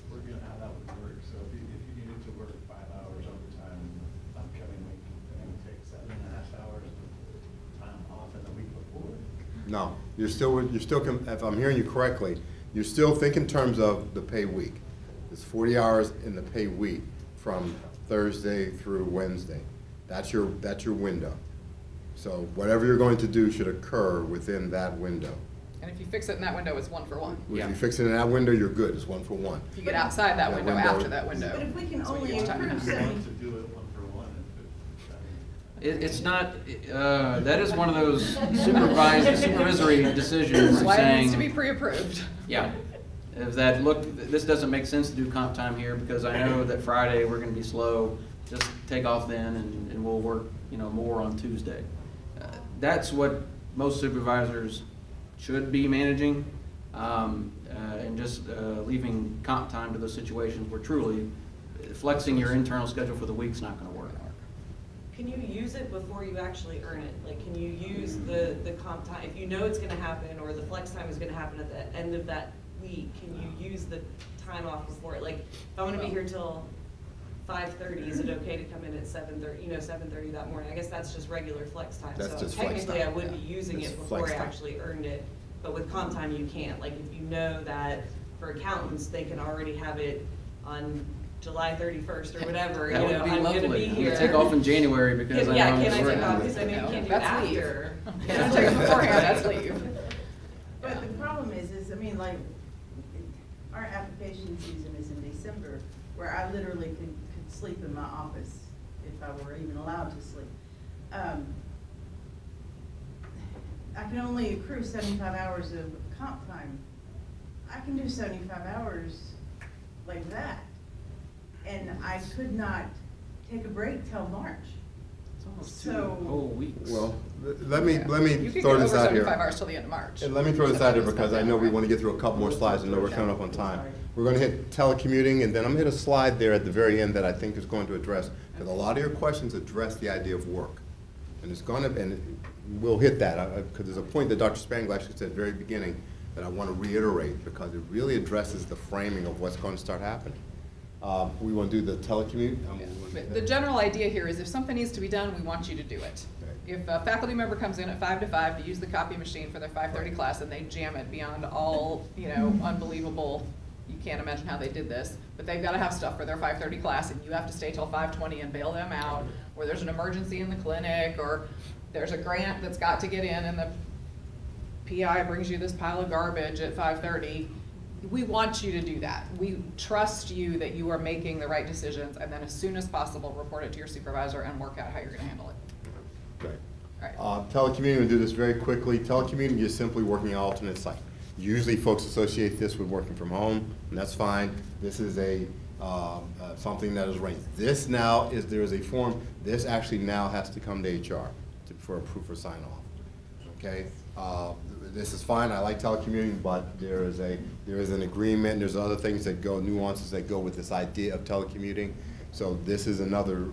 working on how that would work. So if you needed to work 5 hours overtime in the upcoming week, then you take 7.5 hours of time off in the week before. No, you're still, if I'm hearing you correctly, you're still thinking in terms of the pay week. It's 40 hours in the pay week from Thursday through Wednesday. That's your window. So whatever you're going to do should occur within that window. And if you fix it in that window, it's 1 for 1. If you fix it in that window, you're good, it's 1 for 1. If you get outside that That window, window- after that window. But if we can that's when only you get time and a approve half. Want to do it 1-for-1 It's not, that is one of those supervisory decisions That's of why it needs to be saying, pre-approved. yeah. If that, look, this doesn't make sense to do comp time here, because I know that Friday we're gonna be slow, just take off then and we'll work, more on Tuesday. That's what most supervisors should be managing, and just leaving comp time to those situations where truly flexing your internal schedule for the week's not gonna work. Can you use it before you actually earn it? Like, can you use the comp time, if you know it's gonna happen, or the flex time is gonna happen at the end of that week, can you use the time off before it? Like, if I'm gonna be here till 5:30, is it okay to come in at 7:30, 7:30 that morning? I guess that's just regular flex time. That's So just flex technically, I time, would yeah. be using It's it before flex I time. actually earned it, but with comp time, you can't. Like, if you know that for accountants, they can already have it on July 31st or whatever, That would be I'm gonna be lovely. I'm here. gonna take off in January because I know Yeah, I'm can I just take off, working. because I know you can't do it That's leave. after. You don't take it beforehand, that's leave. But the problem is, I mean, like, our application season is in December, where I literally could sleep in my office if I were even allowed to sleep. I can only accrue 75 hours of comp time. I can do 75 hours like that. And I could not take a break till March. It's almost So- 2 whole weeks. Well, let me You can throw get this over out here. 75 hours till the end of March. And let me throw this out here because I know we want to get through a couple more slides and know we're coming up on time. We're going to hit telecommuting, and then I'm going to hit a slide there at the very end that I think is going to address, because a lot of your questions address the idea of work. And it's going to, and we'll hit that, because there's a point that Dr. Spangler actually said at the very beginning that I want to reiterate, because it really addresses the framing of what's going to start happening. We want to do the telecommute? But the general idea here is if something needs to be done, we want you to do it. If a faculty member comes in at 5 to 5 to use the copy machine for their 5:30 class and they jam it beyond all, unbelievable, you can't imagine how they did this, but they've gotta have stuff for their 5:30 class and you have to stay till 5:20 and bail them out, or there's an emergency in the clinic, or there's a grant that's got to get in and the PI brings you this pile of garbage at 5:30, we want you to do that. We trust you that you are making the right decisions, and then as soon as possible, report it to your supervisor and work out how you're gonna handle it. Right. All right. Telecommuting, we'll do this very quickly. Telecommuting is simply working an alternate site. Usually folks associate this with working from home, and that's fine. This is something that is arranged. This now is, there is a form, this actually now has to come to HR for a proof or sign off, okay? This is fine, I like telecommuting, but there is an agreement, there's other things that go, nuances that go with this idea of telecommuting. So this is another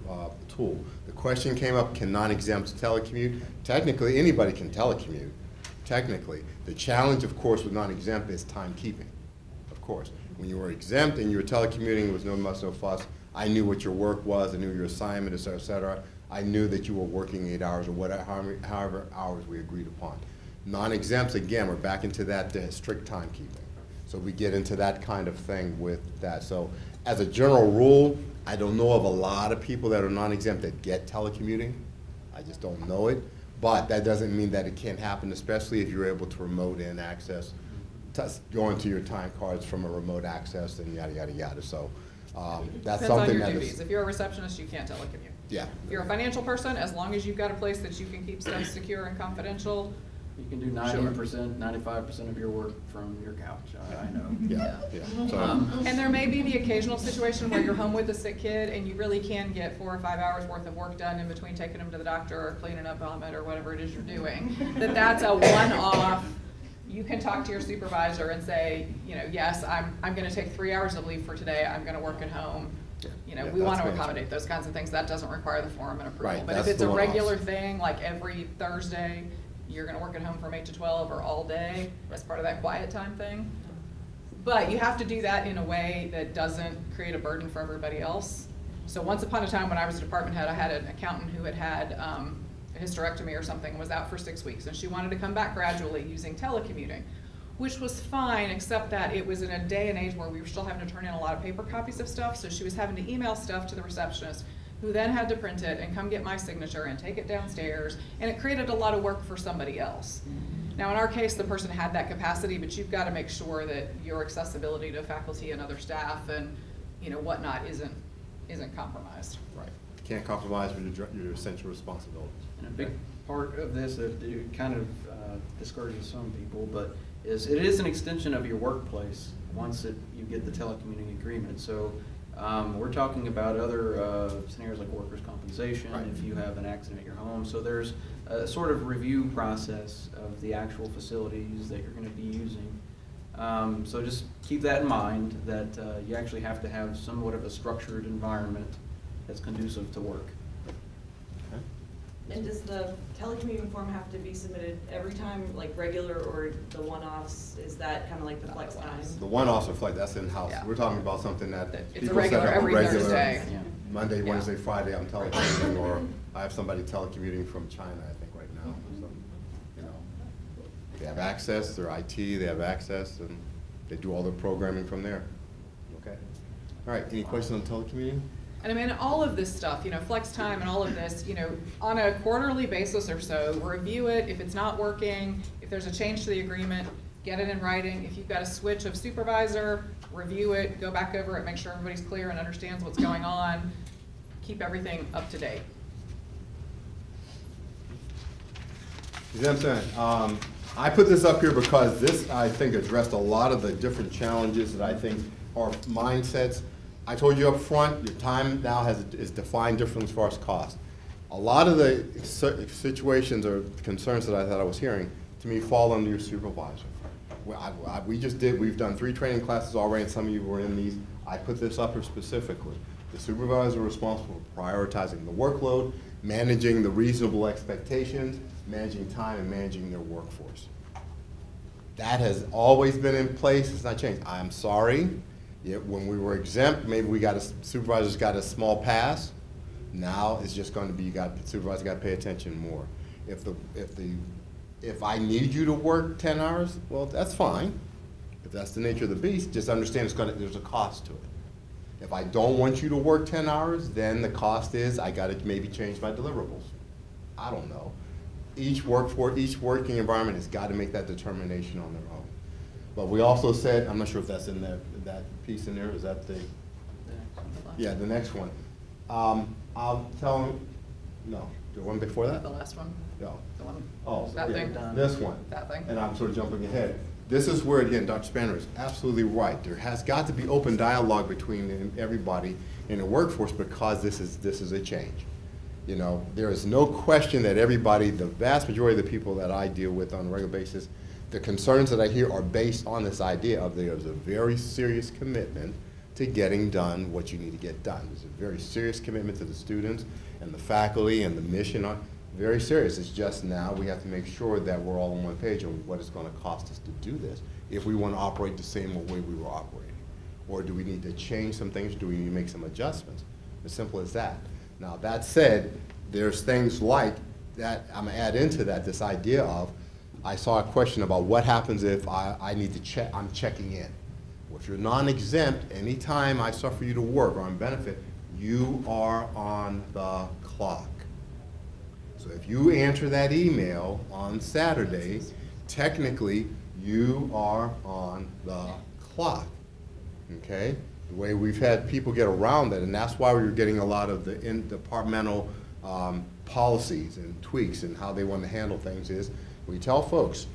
tool. The question came up, can non-exempts telecommute? Technically, anybody can telecommute, technically. The challenge, of course, with non-exempt is timekeeping, of course. When you were exempt and you were telecommuting, it was no muss, no fuss. I knew what your work was, I knew your assignment, et cetera, et cetera. I knew that you were working 8 hours or whatever, however hours we agreed upon. Non-exempts, again, we're back into that strict timekeeping. So we get into that kind of thing with that. So as a general rule, I don't know of a lot of people that are non-exempt that get telecommuting. I just don't know it. But that doesn't mean that it can't happen, especially if you're able to remote in access, go into your time cards from a remote access and yada, yada, yada. So that's Depends on something your that duties. is, If you're a receptionist, you can't telecommute. yeah. If you're a financial person, as long as you've got a place that you can keep stuff secure and confidential, You can do 90%, 95% of your work from your couch, I know. Yeah, yeah. So, And there may be the occasional situation where you're home with a sick kid and you really can get 4 or 5 hours worth of work done in between taking them to the doctor or cleaning up vomit or whatever it is you're doing. That's a one-off. You can talk to your supervisor and say, you know, yes, I'm gonna take 3 hours of leave for today, I'm gonna work at home. You know, Yeah, we want that's to management. accommodate those kinds of things. That doesn't require the forum and approval. Right, But if that's it's the a one-offs. regular thing, like every Thursday, you're gonna work at home from 8 to 12 or all day as part of that quiet time thing. But you have to do that in a way that doesn't create a burden for everybody else. So once upon a time when I was a department head, I had an accountant who had a hysterectomy or something and was out for 6 weeks. And she wanted to come back gradually using telecommuting, which was fine, except that it was in a day and age where we were still having to turn in a lot of paper copies of stuff. So she was having to email stuff to the receptionist, who then had to print it and come get my signature and take it downstairs, and it created a lot of work for somebody else. Now, in our case, the person had that capacity, but you've got to make sure that your accessibility to faculty and other staff and, you know, whatnot isn't compromised. right. Can't compromise with your essential responsibilities. And a big part of this that it kind of discourages some people, but it is an extension of your workplace once you get the telecommuting agreement. So we're talking about other scenarios like workers' compensation, Right. if you have an accident at your home. So there's a sort of review process of the actual facilities that you're going to be using. So just keep that in mind, that you actually have to have somewhat of a structured environment that's conducive to work. Okay. And does the telecommuting form have to be submitted every time, like regular, or the one-offs, is that kind of like the flex time? The one-offs reflect, that's in-house. Yeah. We're talking about something that It's a people set regular up every regular. Thursday. Yeah. Monday, Yeah. Wednesday, Friday, I'm telecommuting, or I have somebody telecommuting from China, I think, right now. So, you know, they have access, their IT, they have access, and they do all their programming from there. Okay? All right, any questions on telecommuting? And I mean, all of this stuff, you know, flex time and all of this, you know, on a quarterly basis or so, review it. If it's not working, if there's a change to the agreement, get it in writing. If you've got a switch of supervisor, review it, go back over it, make sure everybody's clear and understands what's going on. Keep everything up to date. You know what I'm saying? I put this up here because this, I think, addressed a lot of the different challenges that I think are mindsets. I told you up front, your time now is defined differently as far as cost. A lot of the situations or concerns that I thought I was hearing, to me, fall under your supervisor. We've done 3 training classes already, and some of you were in these. I put this up here specifically. The supervisor is responsible for prioritizing the workload, managing the reasonable expectations, managing time, and managing their workforce. That has always been in place, it's not changed. I'm sorry, when we were exempt, maybe supervisors got a small pass. Now it's just going to be, the supervisor got to pay attention more. If I need you to work 10 hours, well, that's fine. If that's the nature of the beast, just understand there's a cost to it. If I don't want you to work 10 hours, then the cost is I got to maybe change my deliverables. I don't know. Each working environment has got to make that determination on their own. But we also said, I'm not sure if that's in that piece in there, is that the, yeah, the next one. I'll tell them, no, the one before that? The last one? No. The one? Oh, That yeah, thing? this one. That thing? And I'm sort of jumping ahead. This is where, again, Dr. Spanner is absolutely right. There has got to be open dialogue between everybody in the workforce because this is a change. You know, there is no question that everybody, the vast majority of the people that I deal with on a regular basis, the concerns that I hear are based on this idea of there's a very serious commitment to getting done what you need to get done. There's a very serious commitment to the students and the faculty and the mission. Very serious. It's just now we have to make sure that we're all on one page on what it's going to cost us to do this if we want to operate the same way we were operating. Or do we need to change some things? Do we need to make some adjustments? As simple as that. Now, that said, there's things like that, I'm going to add into that, this idea of, I saw a question about what happens if I need to check, I'm checking in. Well, if you're non-exempt, anytime I suffer you to work or on benefit, you are on the clock. So if you answer that email on Saturday, technically you are on the clock, okay? The way we've had people get around that, and that's why we were getting a lot of the departmental policies and tweaks and how they want to handle things is, We tell folks,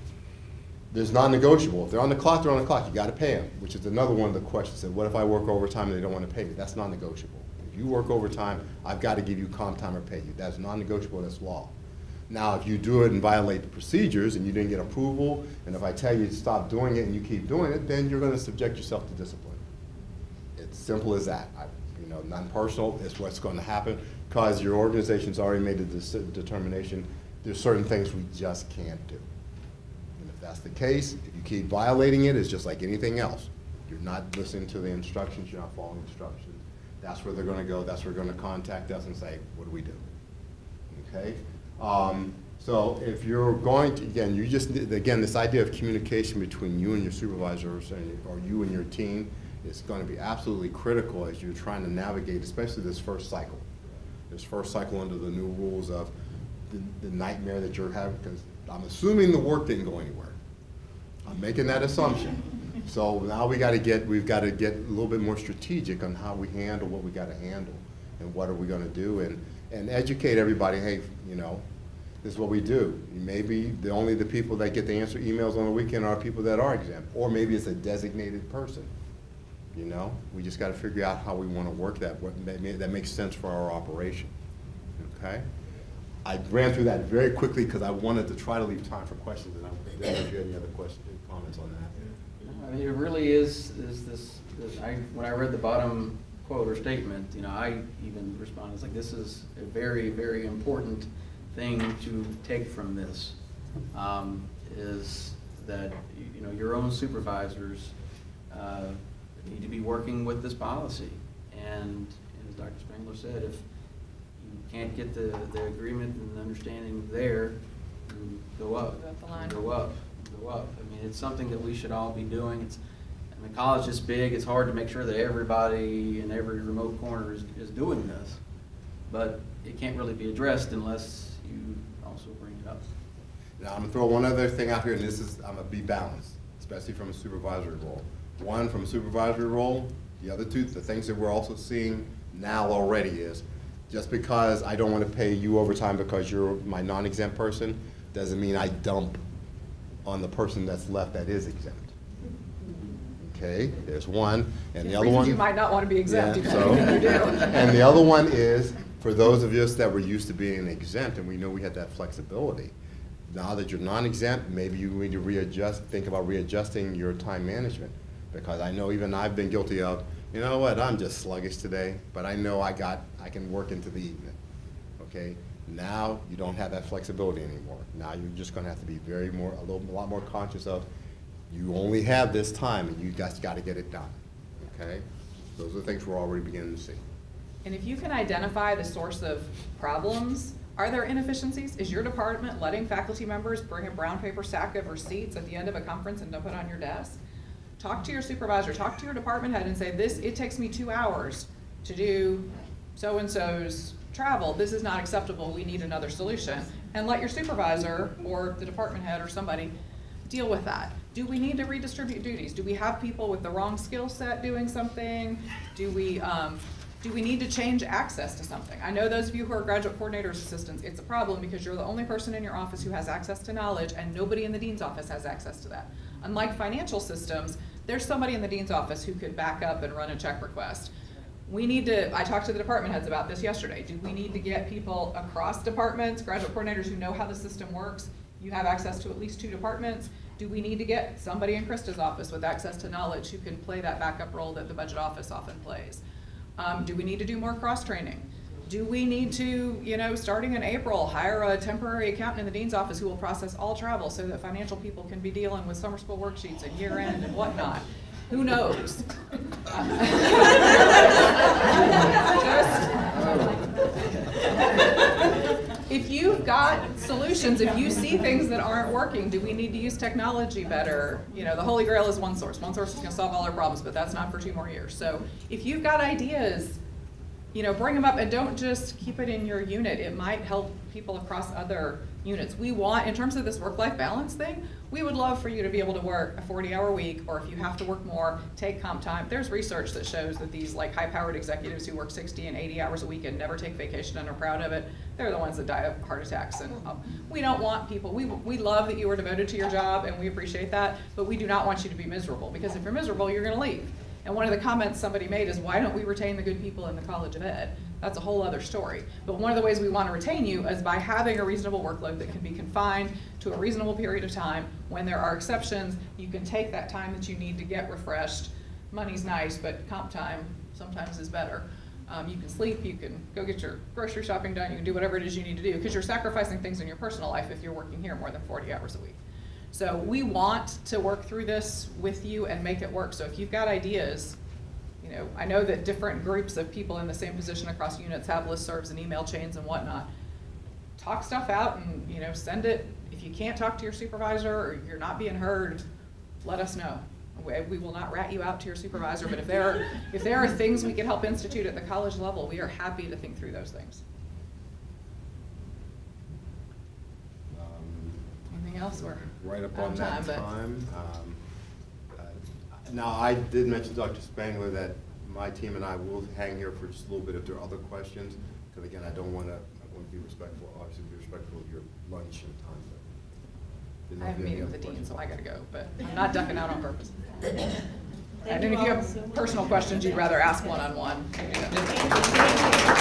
there's non-negotiable. If they're on the clock, they're on the clock. You gotta pay them, which is another one of the questions. That what if I work overtime and they don't wanna pay me? That's non-negotiable. If you work overtime, I've gotta give you comp time or pay you. That's non-negotiable, that's law. Now, if you do it and violate the procedures and you didn't get approval, and if I tell you to stop doing it and you keep doing it, then you're gonna subject yourself to discipline. It's simple as that. Non-personal is what's gonna happen, because your organization's already made a determination. There's certain things we just can't do. And if that's the case, if you keep violating it, it's just like anything else. You're not listening to the instructions, you're not following instructions. That's where they're gonna go, that's where they're gonna contact us and say, what do we do? Okay? So if you're going to, again, this idea of communication between you and your supervisors or you and your team is going to be absolutely critical as you're trying to navigate, especially this first cycle. This first cycle under the new rules of the nightmare that you're having, because I'm assuming the work didn't go anywhere. I'm making that assumption. So now we've got to get a little bit more strategic on how we handle what we got to handle and what are we going to do, and educate everybody, hey, this is what we do. Maybe only the people that get to answer emails on the weekend are people that are exempt, or maybe it's a designated person. We just got to figure out how we want to work that makes sense for our operation. Okay? I ran through that very quickly because I wanted to try to leave time for questions, and I don't know if you had any other questions or comments on that. I mean, it really is when I read the bottom quote or statement, I even responded, it's like, this is a very, very important thing to take from this, is that, your own supervisors need to be working with this policy. And as Dr. Spangler said, if you can't get the agreement and the understanding there, go up, go up, go up. I mean, it's something that we should all be doing. College is big. It's hard to make sure that everybody in every remote corner is doing this. But it can't really be addressed unless you also bring it up. Now, I'm going to throw one other thing out here, and I'm going to be balanced, especially from a supervisory role. One, from a supervisory role. The other two, the things that we're also seeing now already is, just because I don't want to pay you overtime because you're my non-exempt person, doesn't mean I dump on the person that's left that is exempt. Okay, there's one, and the other one. You might not want to be exempt, yeah, depending on who you do. And the other one is, for those of us that were used to being exempt, and we know we had that flexibility, now that you're non-exempt, maybe you need to think about readjusting your time management. Because I know even I've been guilty of, you know what, I'm just sluggish today, but I know I can work into the evening, okay? Now you don't have that flexibility anymore. Now you're just gonna have to be a lot more conscious of, you only have this time and you guys gotta get it done, okay? Those are the things we're already beginning to see. And if you can identify the source of problems, are there inefficiencies? Is your department letting faculty members bring a brown paper stack of receipts at the end of a conference and dump it on your desk? Talk to your supervisor, talk to your department head and say, it takes me 2 hours to do so-and-so's travel. This is not acceptable, we need another solution. And let your supervisor or the department head or somebody deal with that. Do we need to redistribute duties? Do we have people with the wrong skill set doing something? Do we need to change access to something? I know those of you who are graduate coordinators assistants, it's a problem because you're the only person in your office who has access to knowledge and nobody in the dean's office has access to that. Unlike financial systems, there's somebody in the dean's office who could back up and run a check request. I talked to the department heads about this yesterday. Do we need to get people across departments, graduate coordinators who know how the system works? You have access to at least 2 departments. Do we need to get somebody in Krista's office with access to knowledge who can play that backup role that the budget office often plays? Do we need to do more cross-training? Do we need to, starting in April, hire a temporary accountant in the dean's office who will process all travel so that financial people can be dealing with summer school worksheets and year end and whatnot? Who knows? If you've got solutions, if you see things that aren't working, do we need to use technology better? The Holy Grail is one source. One source is going to solve all our problems, but that's not for 2 more years. So if you've got ideas, bring them up, and don't just keep it in your unit. It might help people across other units. We want, in terms of this work-life balance thing, we would love for you to be able to work a 40-hour week, or if you have to work more, take comp time. There's research that shows that these like high-powered executives who work 60 and 80 hours a week and never take vacation and are proud of it, they're the ones that die of heart attacks. And we don't want people, we love that you are devoted to your job, and we appreciate that, but we do not want you to be miserable, because if you're miserable, you're gonna leave. And one of the comments somebody made is, why don't we retain the good people in the College of Ed? That's a whole other story. But one of the ways we want to retain you is by having a reasonable workload that can be confined to a reasonable period of time. When there are exceptions, you can take that time that you need to get refreshed. Money's nice, but comp time sometimes is better. You can sleep, you can go get your grocery shopping done, you can do whatever it is you need to do, because you're sacrificing things in your personal life if you're working here more than 40 hours a week. So we want to work through this with you and make it work. So if you've got ideas, I know that different groups of people in the same position across units have listservs and email chains and whatnot. Talk stuff out and, send it. If you can't talk to your supervisor or you're not being heard, let us know. We will not rat you out to your supervisor, but if there are things we can help institute at the college level, we are happy to think through those things. Anything else? We're right up out on of that but- time. Now, I did mention to Dr. Spangler that my team and I will hang here for just a little bit if there are other questions, because again, I want to be respectful, obviously be respectful of your lunch and time. But I have a if you meeting any with the other dean, so I questions. gotta go, but I'm not ducking out on purpose. Thank And if you all have so much. personal questions you'd rather ask one-on-one, you can do that. Thank you.